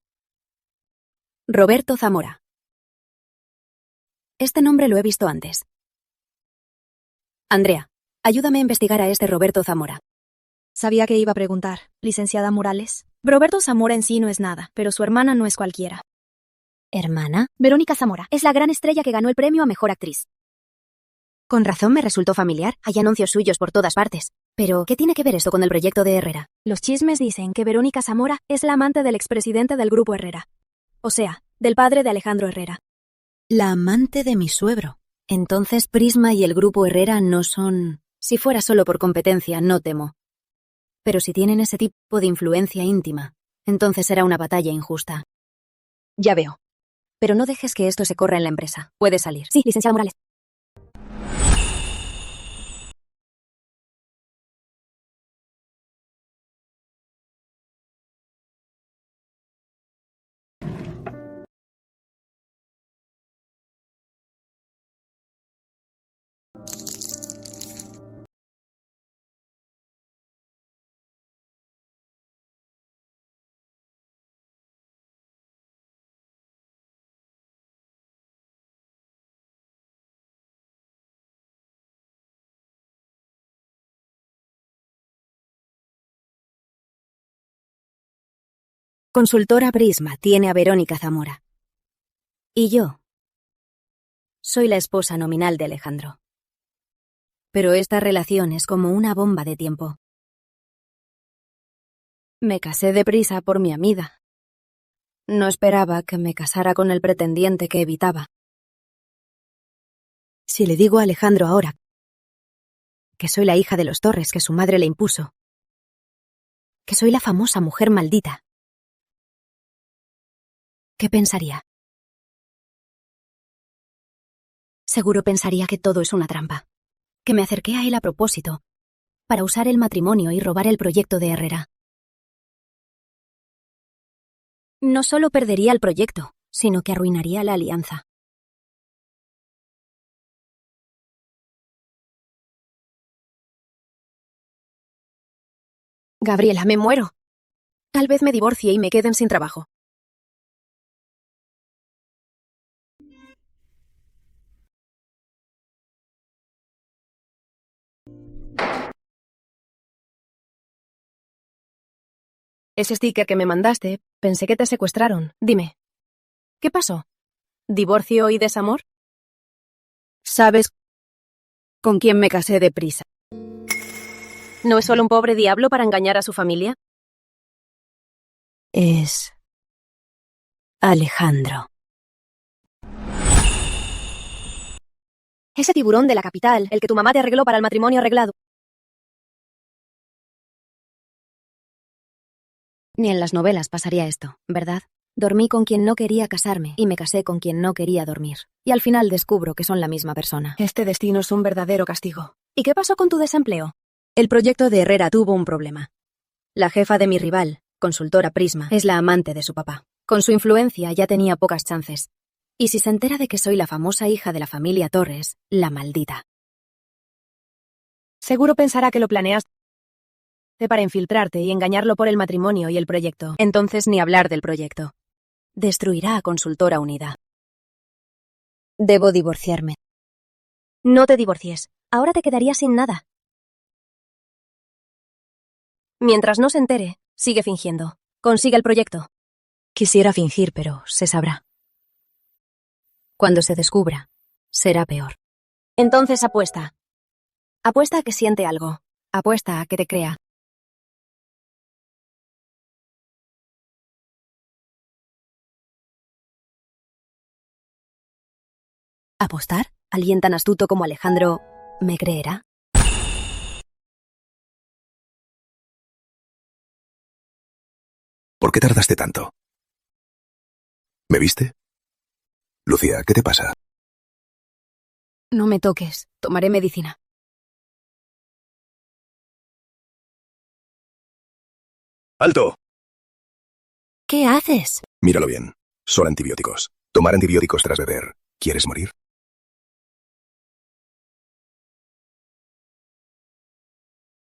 A: Roberto Zamora. Este nombre lo he visto antes. Andrea, ayúdame a investigar a este Roberto Zamora.
J: Sabía que iba a preguntar, licenciada Morales. Roberto Zamora en sí no es nada, pero su hermana no es cualquiera.
A: ¿Hermana?
J: Verónica Zamora es la gran estrella que ganó el premio a Mejor Actriz.
A: Con razón me resultó familiar. Hay anuncios suyos por todas partes. Pero, ¿qué tiene que ver esto con el proyecto de Herrera?
J: Los chismes dicen que Verónica Zamora es la amante del expresidente del Grupo Herrera. O sea, del padre de Alejandro Herrera.
A: La amante de mi suegro. Entonces Prisma y el Grupo Herrera no son... Si fuera solo por competencia, no temo. Pero si tienen ese tipo de influencia íntima, entonces será una batalla injusta. Ya veo. Pero no dejes que esto se corra en la empresa. Puede salir.
J: Sí, licenciada Morales.
A: Consultora Prisma tiene a Verónica Zamora. Y yo soy la esposa nominal de Alejandro. Pero esta relación es como una bomba de tiempo. Me casé deprisa por mi amiga. No esperaba que me casara con el pretendiente que evitaba. Si le digo a Alejandro ahora que soy la hija de los Torres que su madre le impuso, que soy la famosa mujer maldita, ¿qué pensaría? Seguro pensaría que todo es una trampa, que me acerqué a él a propósito, para usar el matrimonio y robar el proyecto de Herrera. No solo perdería el proyecto, sino que arruinaría la alianza. Gabriela, me muero. Tal vez me divorcie y me queden sin trabajo.
J: Ese sticker que me mandaste, pensé que te secuestraron. Dime, ¿qué pasó? ¿Divorcio y desamor? ¿Sabes con quién me casé deprisa? ¿No es solo un pobre diablo para engañar a su familia? Es Alejandro. Ese tiburón de la capital, el que tu mamá te arregló para el matrimonio arreglado. Ni en las novelas pasaría esto, ¿verdad? Dormí con quien no quería casarme y me casé con quien no quería dormir. Y al final descubro que son la misma persona. Este destino es un verdadero castigo. ¿Y qué pasó con tu desempleo? El proyecto de Herrera tuvo un problema. La jefa de mi rival, consultora Prisma, es la amante de su papá. Con su influencia ya tenía pocas chances. Y si se entera de que soy la famosa hija de la familia Torres, la maldita. Seguro pensará que lo planeaste para infiltrarte y engañarlo por el matrimonio y el proyecto. Entonces ni hablar del proyecto. Destruirá a Consultora Unida. Debo divorciarme. No te divorcies. Ahora te quedarías sin nada. Mientras no se entere, sigue fingiendo. Consigue el proyecto. Quisiera fingir, pero se sabrá. Cuando se descubra, será peor. Entonces apuesta. Apuesta a que siente algo. Apuesta a que te crea. ¿Apostar? ¿Alguien tan astuto como Alejandro me creerá?
B: ¿Por qué tardaste tanto? ¿Me viste? Lucía, ¿qué te pasa?
J: No me toques. Tomaré medicina.
B: ¡Alto!
J: ¿Qué haces?
B: Míralo bien. Son antibióticos. Tomar antibióticos tras beber. ¿Quieres morir?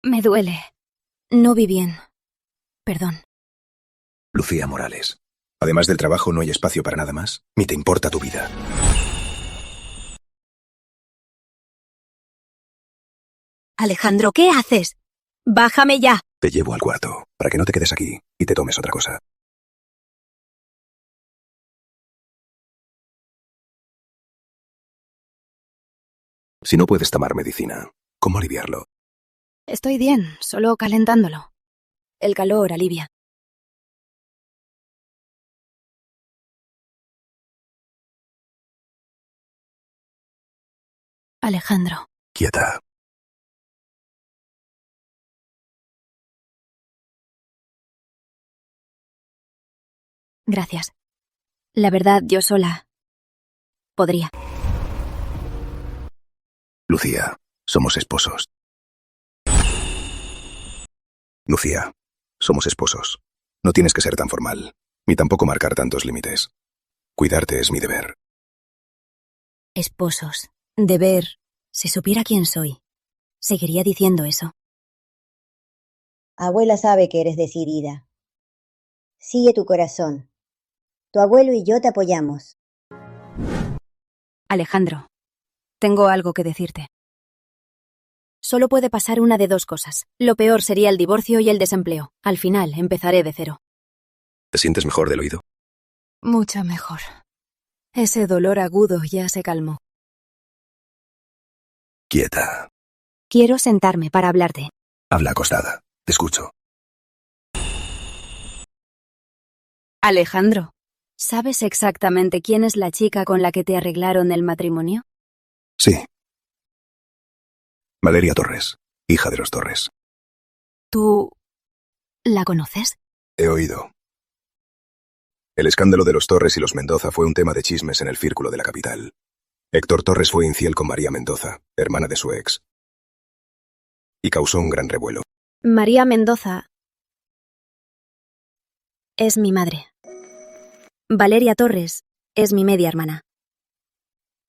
J: Me duele. No vi bien. Perdón.
B: Lucía Morales. Además del trabajo, ¿no hay espacio para nada más? Ni te importa tu vida.
J: Alejandro, ¿qué haces? ¡Bájame ya!
B: Te llevo al cuarto, para que no te quedes aquí y te tomes otra cosa. Si no puedes tomar medicina, ¿cómo aliviarlo?
J: Estoy bien, solo calentándolo. El calor alivia. Alejandro.
B: Quieta.
J: Gracias. La verdad, yo sola podría.
B: Lucía, somos esposos. Lucía, somos esposos. No tienes que ser tan formal, ni tampoco marcar tantos límites. Cuidarte es mi deber.
J: Esposos. Deber. Si supiera quién soy, seguiría diciendo eso.
G: Abuela sabe que eres decidida. Sigue tu corazón. Tu abuelo y yo te apoyamos.
J: Alejandro, tengo algo que decirte. Solo puede pasar una de dos cosas. Lo peor sería el divorcio y el desempleo. Al final, empezaré de cero.
B: ¿Te sientes mejor del oído?
J: Mucho mejor. Ese dolor agudo ya se calmó.
B: Quieta.
J: Quiero sentarme para hablarte.
B: Habla acostada. Te escucho.
J: Alejandro, ¿sabes exactamente quién es la chica con la que te arreglaron el matrimonio?
B: Sí. Valeria Torres, hija de los Torres.
J: ¿Tú la conoces?
B: He oído. El escándalo de los Torres y los Mendoza fue un tema de chismes en el círculo de la capital. Héctor Torres fue infiel con María Mendoza, hermana de su ex, y causó un gran revuelo.
J: María Mendoza es mi madre. Valeria Torres es mi media hermana.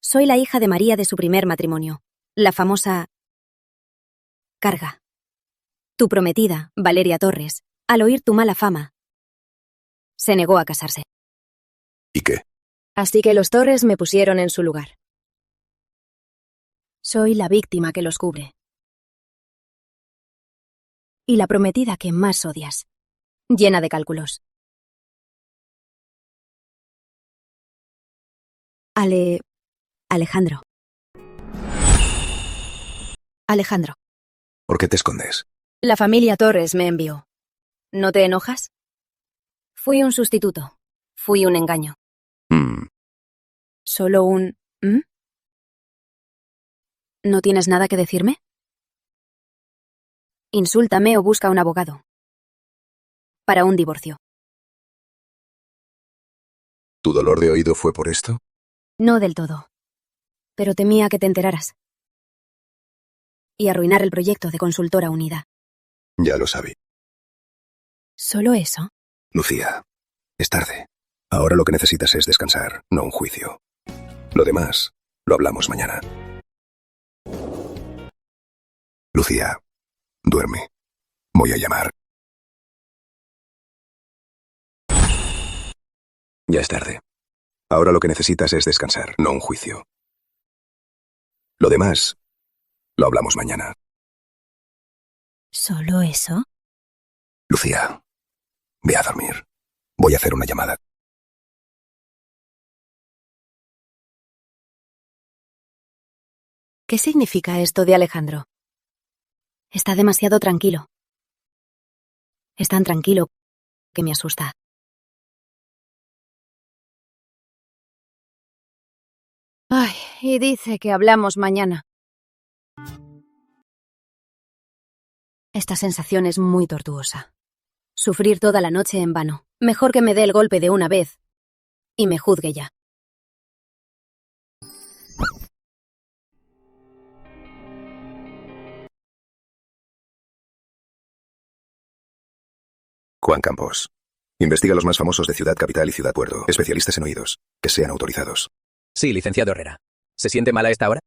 J: Soy la hija de María de su primer matrimonio, la famosa Carga. Tu prometida, Valeria Torres, al oír tu mala fama, se negó a casarse.
B: ¿Y qué?
J: Así que los Torres me pusieron en su lugar. Soy la víctima que los cubre. Y la prometida que más odias.
A: llena de cálculos. Alejandro. Alejandro.
B: ¿Por qué te escondes?
A: La familia Torres me envió. ¿No te enojas? Fui un sustituto. Fui un engaño. ¿Solo un... ¿No tienes nada que decirme? Insúltame o busca un abogado. Para un divorcio.
B: ¿Tu dolor de oído fue por esto?
A: No del todo. Pero temía que te enteraras. Y arruinar el proyecto de Consultora Unida.
B: Ya lo sabía.
A: ¿Solo eso?
B: Lucía, es tarde. Ahora lo que necesitas es descansar, no un juicio. Lo demás, lo hablamos mañana. Lucía, duerme. Voy a llamar. Ya es tarde. Ahora lo que necesitas es descansar, no un juicio. Lo demás, lo hablamos mañana.
A: ¿Solo eso?
B: Lucía, ve a dormir. Voy a hacer una llamada.
A: ¿Qué significa esto de Alejandro? Está demasiado tranquilo. Es tan tranquilo que me asusta. Ay, y dice que hablamos mañana. Esta sensación es muy tortuosa. Sufrir toda la noche en vano. Mejor que me dé el golpe de una vez y me juzgue ya.
B: Juan Campos. Investiga a los más famosos de Ciudad Capital y Ciudad Puerto, especialistas en oídos, que sean autorizados.
H: Sí, licenciado Herrera. ¿Se siente mal a esta hora?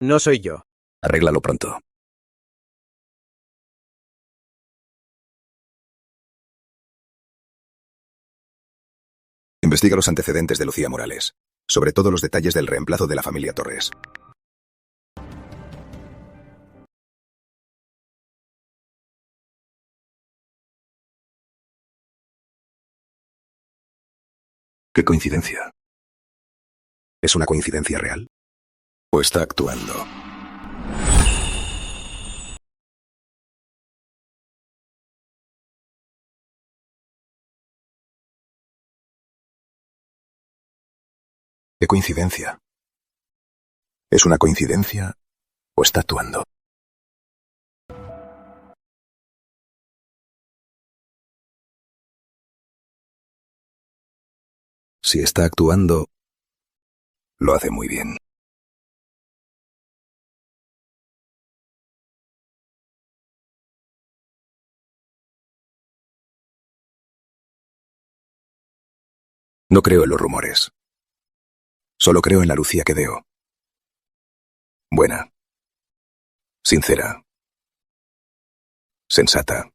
H: No soy yo.
B: Arréglalo pronto. Investiga los antecedentes de Lucía Morales, sobre todo los detalles del reemplazo de la familia Torres. ¡Qué coincidencia! ¿Es una coincidencia real? ¿O está actuando? ¡Qué coincidencia! ¿Es una coincidencia o está actuando? Si está actuando, lo hace muy bien. No creo en los rumores. Solo creo en la Lucía que veo. Buena. Sincera. Sensata.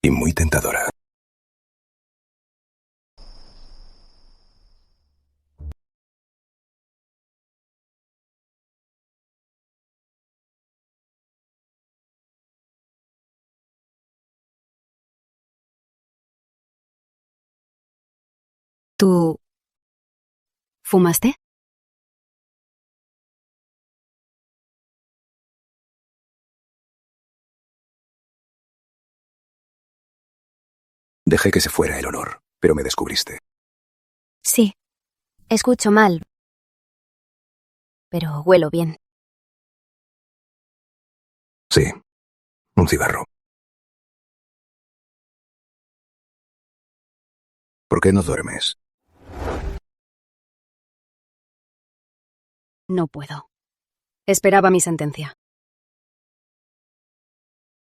B: Y muy tentadora.
A: ¿Tú fumaste?
B: Dejé que se fuera el honor, pero me descubriste.
A: Sí. Escucho mal, pero huelo bien.
B: Sí, un cigarro. ¿Por qué no duermes?
A: No puedo. Esperaba mi sentencia.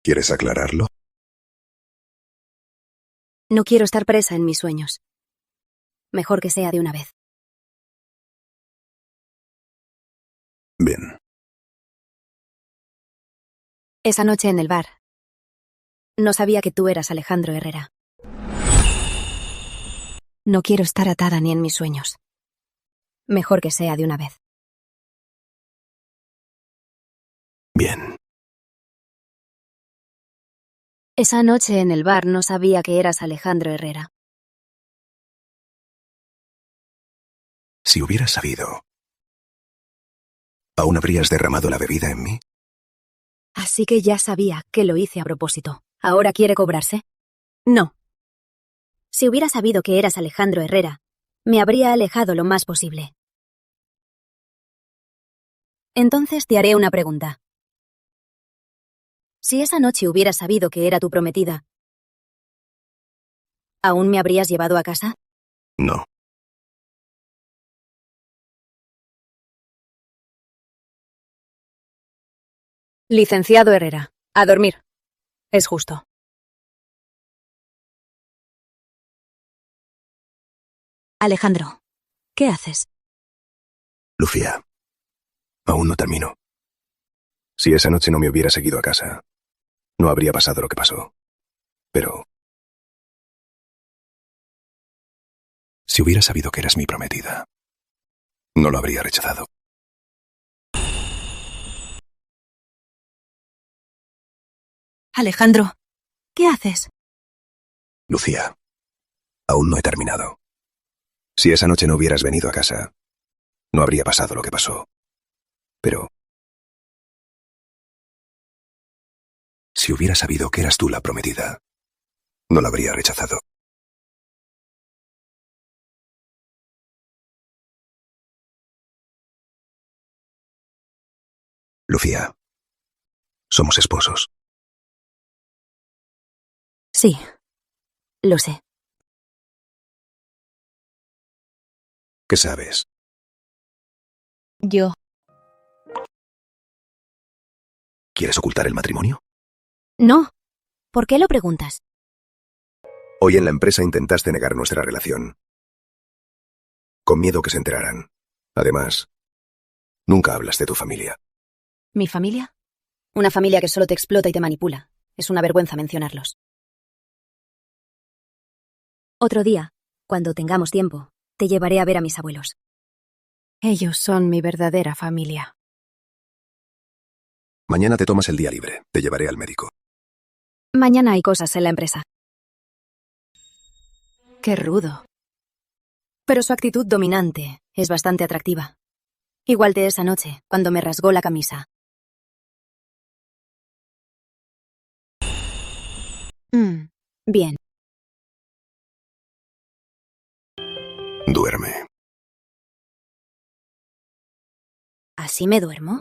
B: ¿Quieres aclararlo?
A: No quiero estar presa en mis sueños. Mejor que sea de una vez.
B: Bien.
A: Esa noche en el bar. No sabía que tú eras Alejandro Herrera. No quiero estar atada ni en mis sueños. Mejor que sea de una vez.
B: Bien.
A: Esa noche en el bar no sabía que eras Alejandro Herrera.
B: Si hubieras sabido, ¿aún habrías derramado la bebida en mí?
A: Así que ya sabía que lo hice a propósito. ¿Ahora quiere cobrarse? No. Si hubiera sabido que eras Alejandro Herrera, me habría alejado lo más posible. Entonces te haré una pregunta. Si esa noche hubieras sabido que era tu prometida, ¿aún me habrías llevado a casa?
B: No.
J: Licenciado Herrera, a dormir. Es justo.
A: Alejandro, ¿qué haces?
B: Lucía, aún no termino. Si esa noche no me hubiera seguido a casa, no habría pasado lo que pasó. Pero si hubiera sabido que eras mi prometida, no lo habría rechazado.
A: Alejandro, ¿qué haces?
B: Lucía, aún no he terminado. Si esa noche no hubieras venido a casa, no habría pasado lo que pasó. Pero si hubiera sabido que eras tú la prometida, no la habría rechazado. Lucía, somos esposos.
A: Sí, lo sé.
B: ¿Qué sabes?
J: Yo.
B: ¿Quieres ocultar el matrimonio?
A: No. ¿Por qué lo preguntas?
B: Hoy en la empresa intentaste negar nuestra relación, con miedo que se enteraran. Además, nunca hablas de tu familia.
A: ¿Mi familia? Una familia que solo te explota y te manipula. Es una vergüenza mencionarlos. Otro día, cuando tengamos tiempo, te llevaré a ver a mis abuelos.
J: Ellos son mi verdadera familia.
B: Mañana te tomas el día libre. Te llevaré al médico.
A: Mañana hay cosas en la empresa.
J: Qué rudo.
A: Pero su actitud dominante es bastante atractiva. Igual de esa noche, cuando me rasgó la camisa. Bien.
B: Duerme.
A: ¿Así me duermo?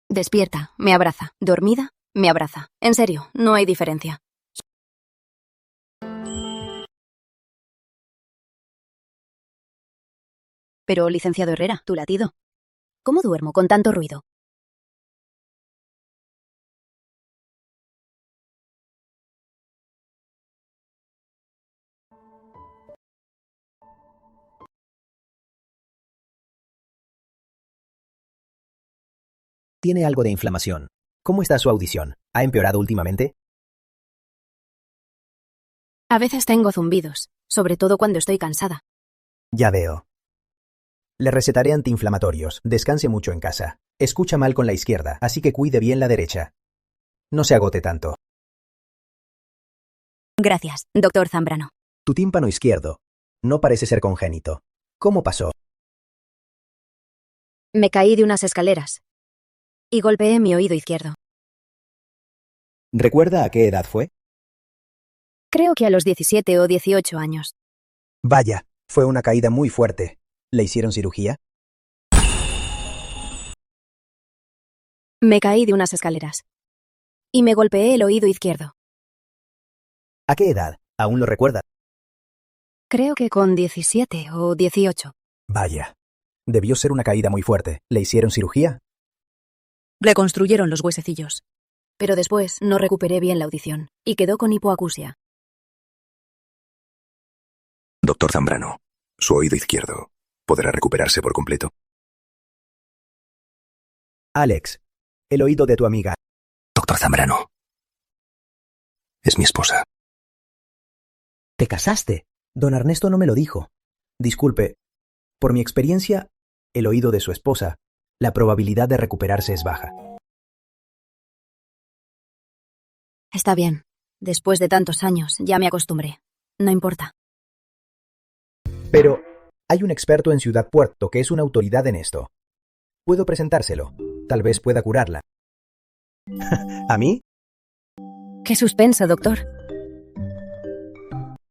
A: Despierta, me abraza. Dormida, me abraza. En serio, no hay diferencia. Pero, licenciado Herrera, tu latido. ¿Cómo duermo con tanto ruido?
I: Tiene algo de inflamación. ¿Cómo está su audición? ¿Ha empeorado últimamente?
A: A veces tengo zumbidos, sobre todo cuando estoy cansada.
I: Ya veo. Le recetaré antiinflamatorios. Descanse mucho en casa. Escucha mal con la izquierda, así que cuide bien la derecha. No se agote tanto.
A: Gracias, doctor Zambrano.
I: Tu tímpano izquierdo no parece ser congénito. ¿Cómo pasó?
A: Me caí de unas escaleras y golpeé mi oído izquierdo.
I: ¿Recuerda a qué edad fue?
A: Creo que a los 17 o 18 años.
I: Vaya, fue una caída muy fuerte. ¿Le hicieron cirugía?
A: Me caí de unas escaleras y me golpeé el oído izquierdo.
I: ¿A qué edad? ¿Aún lo recuerda?
A: Creo que con 17 o 18.
I: Vaya, debió ser una caída muy fuerte. ¿Le hicieron cirugía?
A: Le construyeron los huesecillos. Pero después no recuperé bien la audición y quedó con hipoacusia.
B: Doctor Zambrano, su oído izquierdo podrá recuperarse por completo.
I: Alex, el oído de tu amiga.
B: Doctor Zambrano, es mi esposa.
I: ¿Te casaste? Don Ernesto no me lo dijo. Disculpe, por mi experiencia, el oído de su esposa, la probabilidad de recuperarse es baja.
A: Está bien. Después de tantos años, ya me acostumbré. No importa.
I: Pero hay un experto en Ciudad Puerto que es una autoridad en esto. Puedo presentárselo. Tal vez pueda curarla. ¿A mí?
A: Qué suspenso, doctor.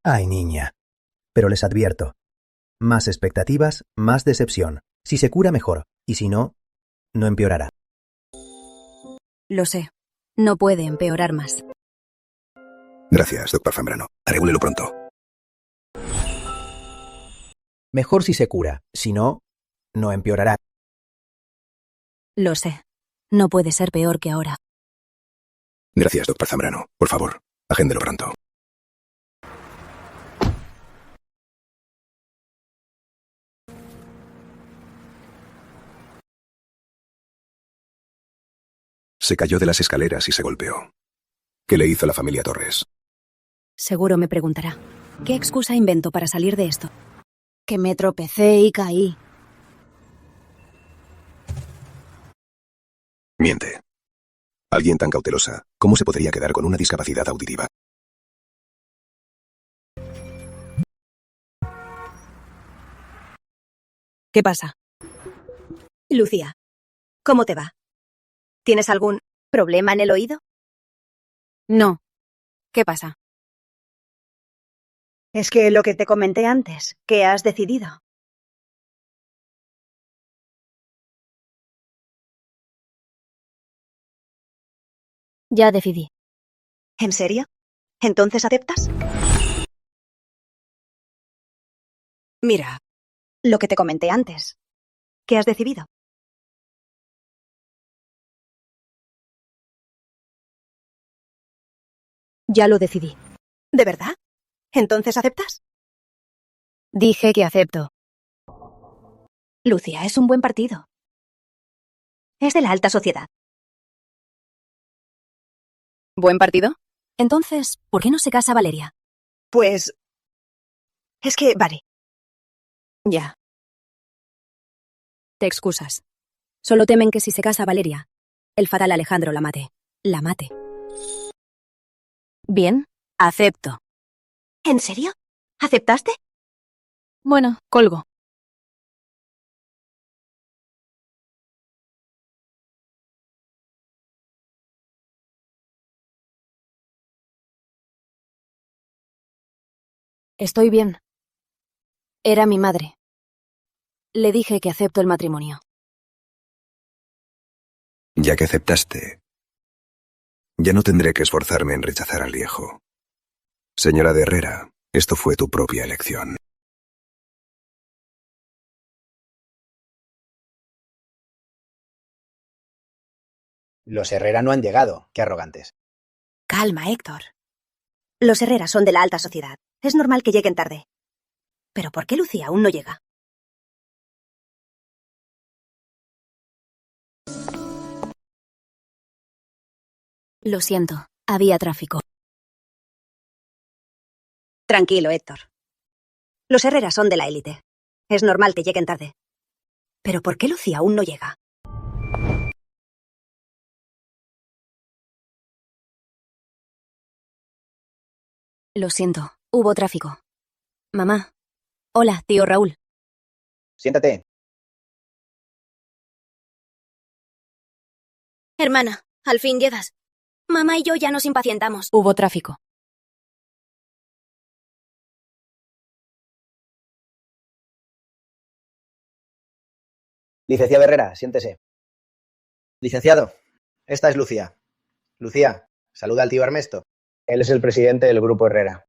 I: Ay, niña. Pero les advierto. Más expectativas, más decepción. Si se cura, mejor. Y si no, no empeorará.
A: Lo sé. No puede empeorar más.
B: Gracias, doctor Zambrano. Arégúlelo pronto.
I: Mejor si se cura. Si no, no empeorará.
A: Lo sé. No puede ser peor que ahora.
B: Gracias, doctor Zambrano. Por favor, agéndelo pronto. Se cayó de las escaleras y se golpeó. ¿Qué le hizo la familia Torres?
A: Seguro me preguntará. ¿Qué excusa invento para salir de esto? Que me tropecé y caí.
B: Miente. Alguien tan cautelosa, ¿cómo se podría quedar con una discapacidad auditiva?
F: ¿Qué pasa? Lucía, ¿cómo te va? ¿Tienes algún problema en el oído?
A: No. ¿Qué pasa?
F: Es que lo que te comenté antes, ¿qué has decidido?
A: Ya decidí.
F: ¿En serio? ¿Entonces aceptas? Mira, lo que te comenté antes. ¿Qué has decidido?
A: Ya lo decidí.
F: ¿De verdad? ¿Entonces aceptas?
A: Dije que acepto.
F: Lucía, es un buen partido. Es de la alta sociedad.
A: ¿Buen partido? Entonces, ¿por qué no se casa Valeria?
F: Pues... es que, vale. Ya.
A: Te excusas. Solo temen que si se casa Valeria, el fatal Alejandro la mate. La mate. Bien, acepto.
F: ¿En serio? ¿Aceptaste?
A: Bueno, colgo. Estoy bien. Era mi madre. Le dije que acepto el matrimonio.
B: Ya que aceptaste, ya no tendré que esforzarme en rechazar al viejo. Señora de Herrera, esto fue tu propia elección.
I: Los Herrera no han llegado. Qué arrogantes.
F: Calma, Héctor. Los Herrera son de la alta sociedad. Es normal que lleguen tarde. ¿Pero por qué Lucía aún no llega?
A: Lo siento, había tráfico.
F: Tranquilo, Héctor. Los Herrera son de la élite. Es normal que lleguen tarde. ¿Pero por qué Lucía aún no llega?
A: Lo siento, hubo tráfico. Mamá. Hola, tío Raúl.
I: Siéntate.
J: Hermana, al fin llegas. Mamá y yo ya nos impacientamos.
A: Hubo tráfico.
I: Licenciado Herrera, siéntese. Licenciado, esta es Lucía. Lucía, saluda al tío Ernesto. Él es el presidente del Grupo Herrera.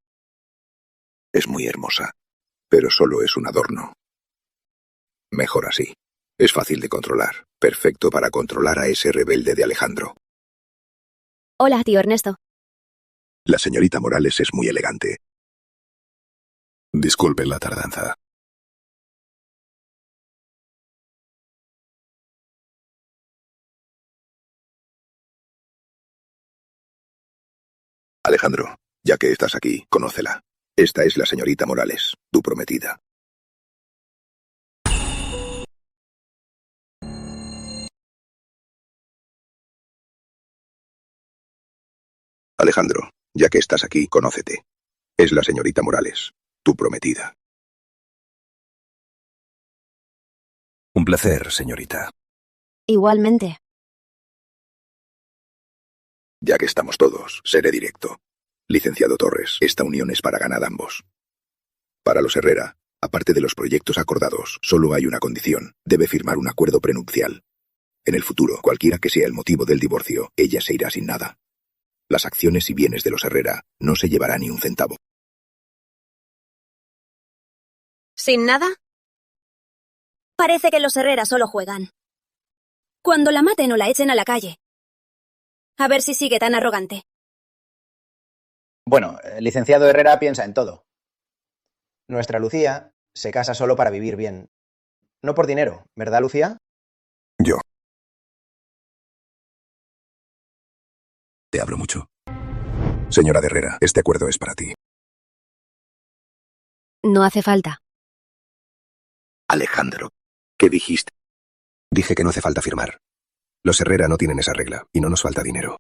B: Es muy hermosa, pero solo es un adorno. Mejor así. Es fácil de controlar. Perfecto para controlar a ese rebelde de Alejandro.
A: Hola, tío Ernesto.
B: La señorita Morales es muy elegante. Disculpe la tardanza. Alejandro, ya que estás aquí, conócela. Esta es la señorita Morales, tu prometida. Alejandro, ya que estás aquí, conócete. Es la señorita Morales, tu prometida. Un placer, señorita.
J: Igualmente.
B: Ya que estamos todos, seré directo. Licenciado Torres, esta unión es para ganar ambos. Para los Herrera, aparte de los proyectos acordados, solo hay una condición. Debe firmar un acuerdo prenupcial. En el futuro, cualquiera que sea el motivo del divorcio, ella se irá sin nada. Las acciones y bienes de los Herrera no se llevará ni un centavo.
A: ¿Sin nada? Parece que los Herrera solo juegan. Cuando la maten o la echen a la calle. A ver si sigue tan arrogante.
I: Bueno, el licenciado Herrera piensa en todo. Nuestra Lucía se casa solo para vivir bien. No por dinero, ¿verdad, Lucía?
B: Yo. Te hablo mucho. Señora de Herrera, este acuerdo es para ti.
J: No hace falta.
B: Alejandro, ¿qué dijiste? Dije que no hace falta firmar. Los Herrera no tienen esa regla y no nos falta dinero.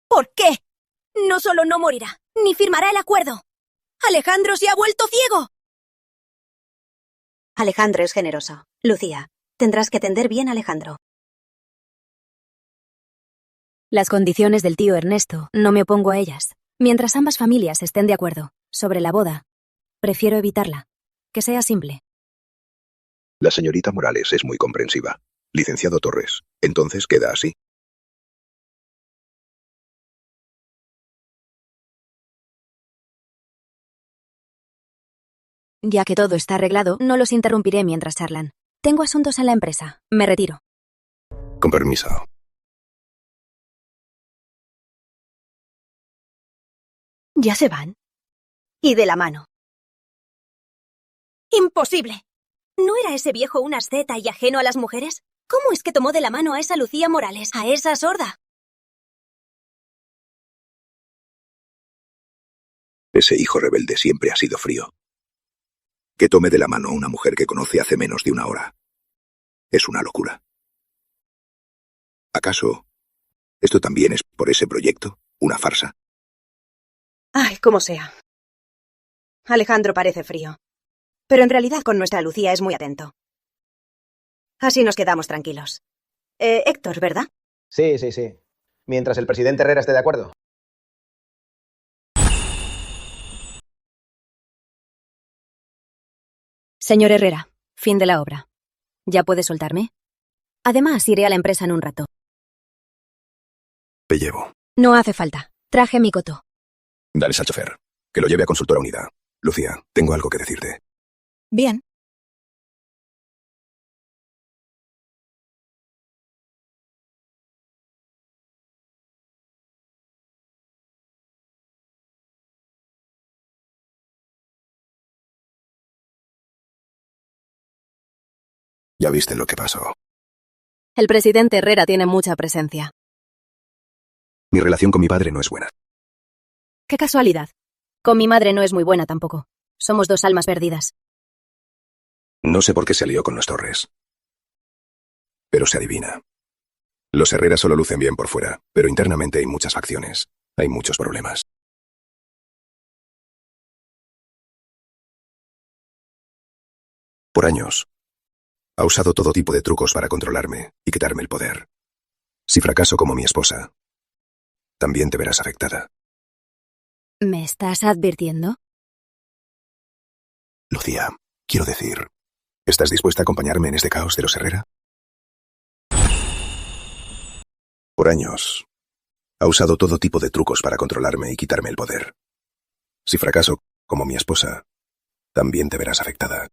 A: ¿Por qué? No solo no morirá, ni firmará el acuerdo. ¡Alejandro se ha vuelto ciego! Alejandro es generoso. Lucía, tendrás que atender bien a Alejandro.
J: Las condiciones del tío Ernesto, no me opongo a ellas. Mientras ambas familias estén de acuerdo sobre la boda, prefiero evitarla. Que sea simple.
B: La señorita Morales es muy comprensiva. Licenciado Torres, entonces queda así.
J: Ya que todo está arreglado, no los interrumpiré mientras charlan. Tengo asuntos en la empresa. Me retiro.
B: Con permiso.
A: ¿Ya se van? Y de la mano. ¡Imposible! ¿No era ese viejo un asceta y ajeno a las mujeres? ¿Cómo es que tomó de la mano a esa Lucía Morales, a esa sorda?
B: Ese hijo rebelde siempre ha sido frío. Que tome de la mano a una mujer que conoce hace menos de una hora. Es una locura. ¿Acaso esto también es por ese proyecto? ¿Una farsa?
F: Ay, como sea. Alejandro parece frío. Pero en realidad con nuestra Lucía es muy atento. Así nos quedamos tranquilos. Héctor, ¿verdad?
I: Sí. Mientras el presidente Herrera esté de acuerdo.
J: Señor Herrera, fin de la obra. ¿Ya puede soltarme? Además, iré a la empresa en un rato.
B: Te llevo.
J: No hace falta. Traje mi coto.
B: Dales al chofer. Que lo lleve a consultora unida. Lucía, tengo algo que decirte.
F: Bien.
B: Ya viste lo que pasó.
J: El presidente Herrera tiene mucha presencia.
B: Mi relación con mi padre no es buena.
J: ¡Qué casualidad! Con mi madre no es muy buena tampoco. Somos dos almas perdidas.
B: No sé por qué se alió con los Torres. Pero se adivina. Los Herrera solo lucen bien por fuera, pero internamente hay muchas facciones. Hay muchos problemas. Por años, ha usado todo tipo de trucos para controlarme y quitarme el poder. Si fracaso como mi esposa, también te verás afectada.
J: ¿Me estás advirtiendo?
B: Lucía, quiero decir, ¿estás dispuesta a acompañarme en este caos de los Herrera? Por años, ha usado todo tipo de trucos para controlarme y quitarme el poder. Si fracaso como mi esposa, también te verás afectada.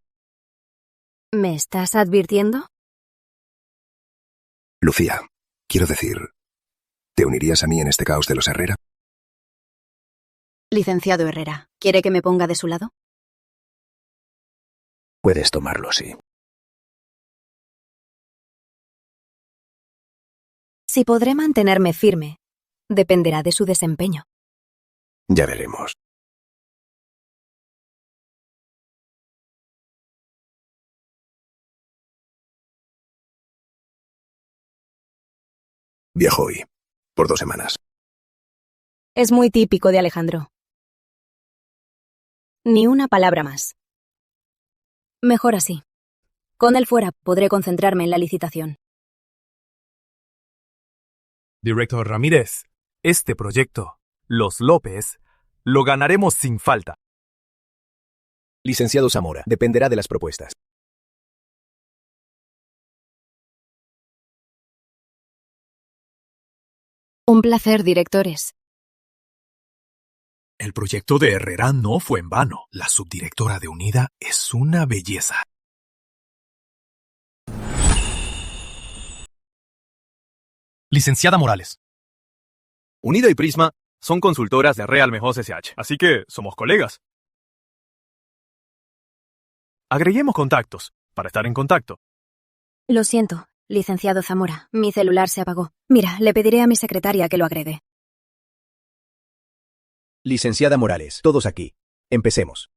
J: ¿Me estás advirtiendo?
B: Lucía, quiero decir, ¿te unirías a mí en este caos de los Herrera?
J: Licenciado Herrera, ¿quiere que me ponga de su lado?
B: Puedes tomarlo así.
J: Si podré mantenerme firme, dependerá de su desempeño.
B: Ya veremos. Viajo hoy, por 2 semanas.
J: Es muy típico de Alejandro. Ni una palabra más. Mejor así. Con él fuera, podré concentrarme en la licitación.
K: Director Ramírez, este proyecto, Los López, lo ganaremos sin falta.
H: Licenciado Zamora, dependerá de las propuestas.
J: Un placer, directores.
K: El proyecto de Herrera no fue en vano. La subdirectora de Unida es una belleza. Licenciada Morales.
L: Unida y Prisma son consultoras de Real Mejos SH, así que somos colegas. Agreguemos contactos, para estar en contacto.
J: Lo siento, licenciado Zamora. Mi celular se apagó. Mira, le pediré a mi secretaria que lo agregue.
H: Licenciada Morales, todos aquí. Empecemos.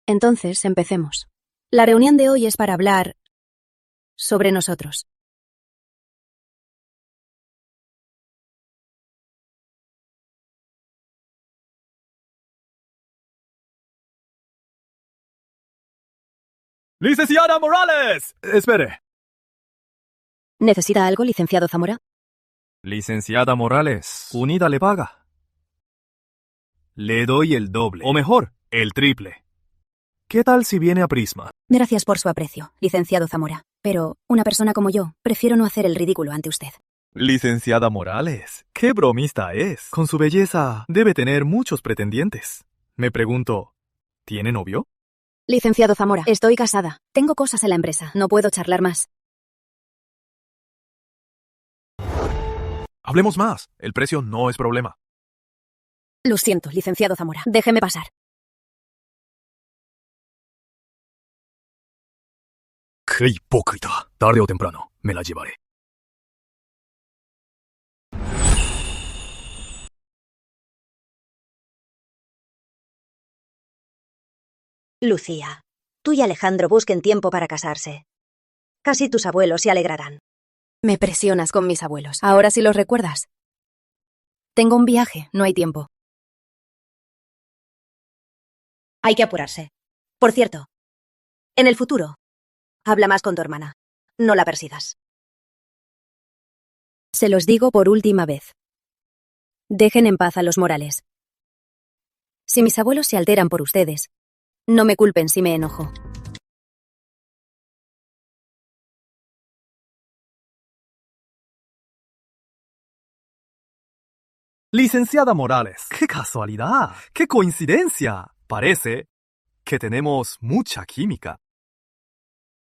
J: Entonces, empecemos. La reunión de hoy es para hablar sobre nosotros.
L: ¡Licenciada Morales! Espere.
J: ¿Necesita algo, licenciado Zamora?
L: Licenciada Morales, Unida le paga. Le doy el doble, o mejor, el triple. ¿Qué tal si viene a Prisma?
J: Gracias por su aprecio, licenciado Zamora. Pero una persona como yo, prefiero no hacer el ridículo ante usted.
L: Licenciada Morales, qué bromista es. Con su belleza debe tener muchos pretendientes. Me pregunto, ¿tiene novio?
J: Licenciado Zamora, estoy casada. Tengo cosas en la empresa. No puedo charlar más.
L: Hablemos más. El precio no es problema.
J: Lo siento, licenciado Zamora. Déjeme pasar.
L: ¡Qué hipócrita! Tarde o temprano, me la llevaré.
F: Lucía, tú y Alejandro busquen tiempo para casarse. Casi tus abuelos se alegrarán.
J: Me presionas con mis abuelos. Ahora sí los recuerdas. Tengo un viaje, no hay tiempo.
F: Hay que apurarse. Por cierto, en el futuro, habla más con tu hermana. No la persigas.
J: Se los digo por última vez. Dejen en paz a los Morales. Si mis abuelos se alteran por ustedes, no me culpen si me enojo.
L: Licenciada Morales, qué casualidad, qué coincidencia. Parece que tenemos mucha química.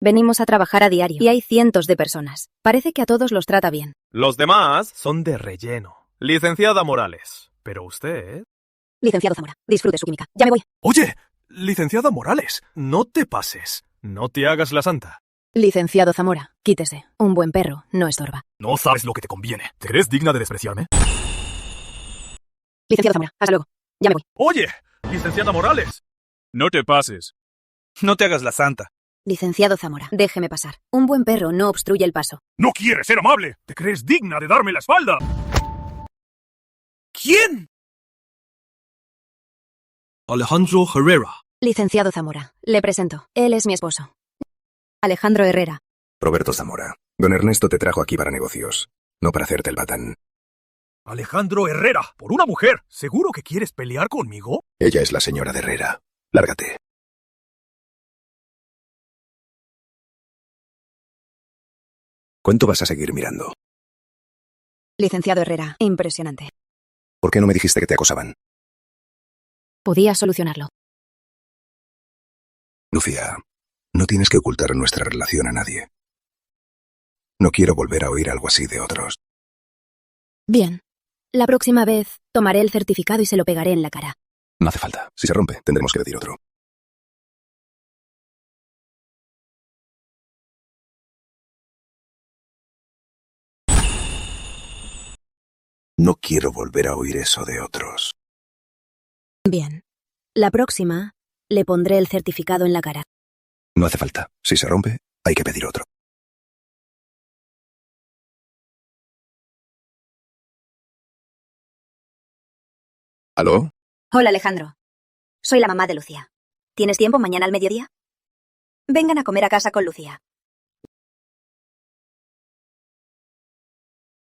J: Venimos a trabajar a diario y hay cientos de personas. Parece que a todos los trata bien.
L: Los demás son de relleno. Licenciada Morales, pero usted...
J: Licenciado Zamora, disfrute su química. Ya me voy.
L: Oye, licenciada Morales, no te pases. No te hagas la santa.
J: Licenciado Zamora, quítese. Un buen perro no estorba.
L: No sabes lo que te conviene. ¿Te crees digna de despreciarme?
J: Licenciado Zamora, hasta luego. Ya me voy.
L: Oye, licenciada Morales. No te pases. No te hagas la santa.
J: Licenciado Zamora, déjeme pasar. Un buen perro no obstruye el paso.
L: ¡No quieres ser amable! ¿Te crees digna de darme la espalda? ¿Quién? Alejandro Herrera.
J: Licenciado Zamora, le presento. Él es mi esposo. Alejandro Herrera.
B: Roberto Zamora. Don Ernesto te trajo aquí para negocios, no para hacerte el batán.
L: Alejandro Herrera, por una mujer. ¿Seguro que quieres pelear conmigo?
B: Ella es la señora de Herrera. Lárgate. ¿Cuánto vas a seguir mirando?
J: Licenciado Herrera, impresionante.
B: ¿Por qué no me dijiste que te acosaban?
J: Podía solucionarlo.
B: Lucía, no tienes que ocultar nuestra relación a nadie. No quiero volver a oír algo así de otros.
J: Bien. La próxima vez tomaré el certificado y se lo pegaré en la cara.
B: No hace falta. Si se rompe, tendremos que pedir otro. No quiero volver a oír eso de otros.
J: Bien. La próxima, le pondré el certificado en la cara.
B: No hace falta. Si se rompe, hay que pedir otro. ¿Aló?
F: Hola, Alejandro. Soy la mamá de Lucía. ¿Tienes tiempo mañana al mediodía? Vengan a comer a casa con Lucía.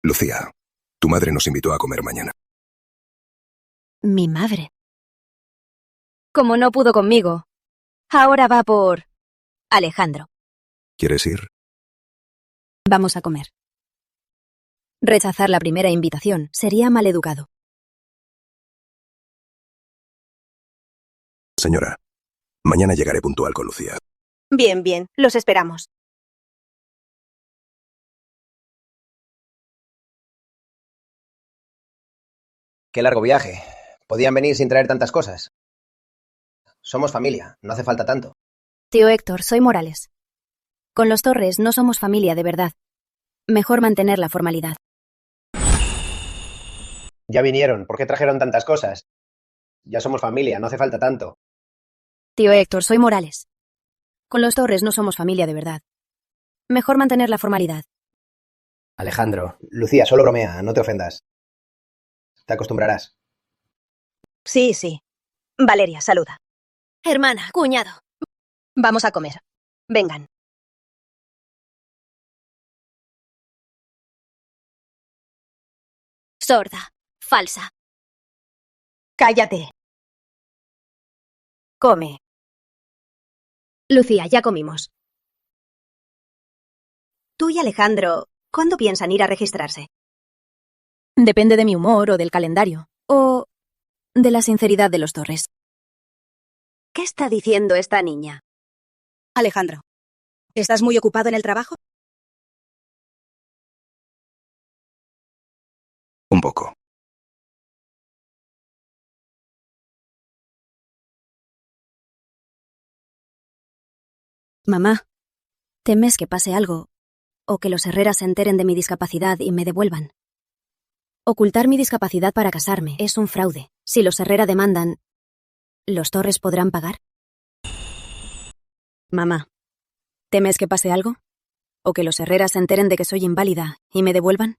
B: Lucía, tu madre nos invitó a comer mañana.
A: Mi madre. Como no pudo conmigo, ahora va por Alejandro.
B: ¿Quieres ir?
A: Vamos a comer. Rechazar la primera invitación sería maleducado.
B: Señora, mañana llegaré puntual con Lucía.
F: Bien, bien. Los esperamos.
M: Qué largo viaje. Podían venir sin traer tantas cosas. Somos familia, no hace falta tanto.
A: Tío Héctor, soy Morales. Con los Torres no somos familia de verdad. Mejor mantener la formalidad.
M: Ya vinieron, ¿por qué trajeron tantas cosas? Ya somos familia, no hace falta tanto.
A: Tío Héctor, soy Morales. Con los Torres no somos familia de verdad. Mejor mantener la formalidad.
M: Alejandro, Lucía, solo bromea, no te ofendas. Te acostumbrarás.
F: Sí, sí. Valeria, saluda.
J: Hermana, cuñado.
F: Vamos a comer. Vengan.
J: Sorda. Falsa.
F: Cállate. Come. Lucía, ya comimos. Tú y Alejandro, ¿cuándo piensan ir a registrarse?
A: Depende de mi humor o del calendario. O de la sinceridad de los Torres.
F: ¿Qué está diciendo esta niña?
N: Alejandro, ¿estás muy ocupado en el trabajo?
B: Un poco.
A: Mamá, ¿temes que pase algo? ¿O que los Herrera se enteren de mi discapacidad y me devuelvan? Ocultar mi discapacidad para casarme es un fraude. Si los Herrera demandan, ¿los Torres podrán pagar? Mamá, ¿temes que pase algo? ¿O que los Herrera se enteren de que soy inválida y me devuelvan?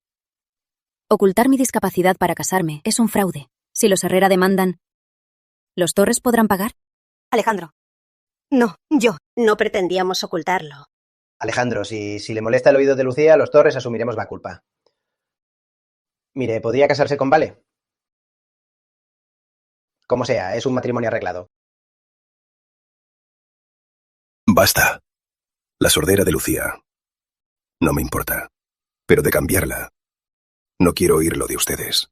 A: Ocultar mi discapacidad para casarme es un fraude. Si los Herrera demandan, ¿los Torres podrán pagar?
F: Alejandro. No, yo. No pretendíamos ocultarlo.
M: Alejandro, si le molesta el oído de Lucía, los Torres asumiremos la culpa. Mire, ¿podría casarse con Vale? Como sea, es un matrimonio arreglado.
B: Basta. La sordera de Lucía. No me importa. Pero de cambiarla, no quiero oírlo de ustedes.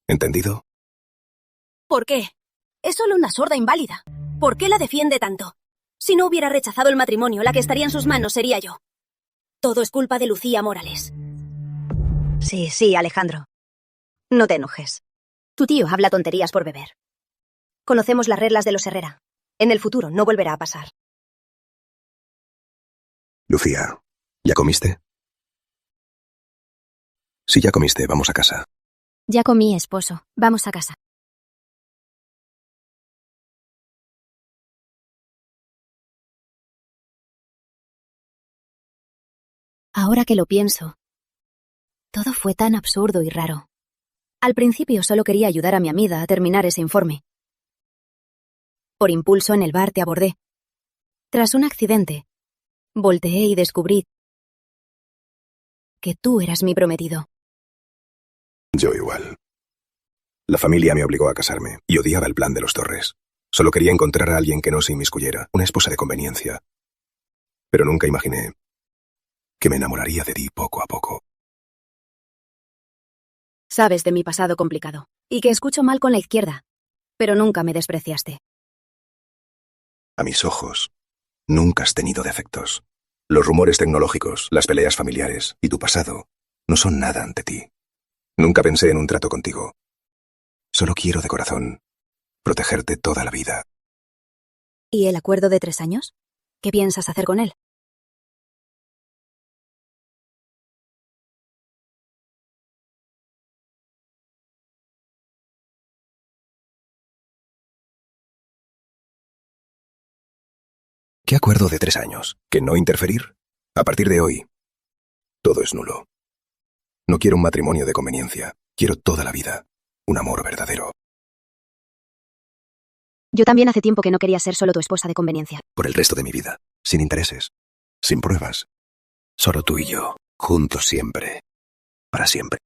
B: ¿Entendido?
J: ¿Por qué? Es solo una sorda inválida. ¿Por qué la defiende tanto? Si no hubiera rechazado el matrimonio, la que estaría en sus manos sería yo. Todo es culpa de Lucía Morales.
F: Sí, sí, Alejandro. No te enojes. Tu tío habla tonterías por beber. Conocemos las reglas de los Herrera. En el futuro no volverá a pasar.
B: Lucía, ¿ya comiste? Si ya comiste, vamos a casa.
A: Ya comí, esposo. Vamos a casa. Ahora que lo pienso, todo fue tan absurdo y raro. Al principio solo quería ayudar a mi amiga a terminar ese informe. Por impulso en el bar te abordé. Tras un accidente, volteé y descubrí que tú eras mi prometido.
B: Yo igual. La familia me obligó a casarme y odiaba el plan de los Torres. Solo quería encontrar a alguien que no se inmiscuyera, una esposa de conveniencia. Pero nunca imaginé que me enamoraría de ti poco a poco.
A: Sabes de mi pasado complicado y que escucho mal con la izquierda, pero nunca me despreciaste.
B: A mis ojos, nunca has tenido defectos. Los rumores tecnológicos, las peleas familiares y tu pasado no son nada ante ti. Nunca pensé en un trato contigo. Solo quiero de corazón protegerte toda la vida.
A: ¿Y el acuerdo de 3 años? ¿Qué piensas hacer con él?
B: ¿Qué acuerdo de 3 años? ¿Que no interferir? A partir de hoy, todo es nulo. No quiero un matrimonio de conveniencia. Quiero toda la vida. Un amor verdadero.
J: Yo también hace tiempo que no quería ser solo tu esposa de conveniencia.
B: Por el resto de mi vida. Sin intereses. Sin pruebas. Solo tú y yo. Juntos siempre. Para siempre.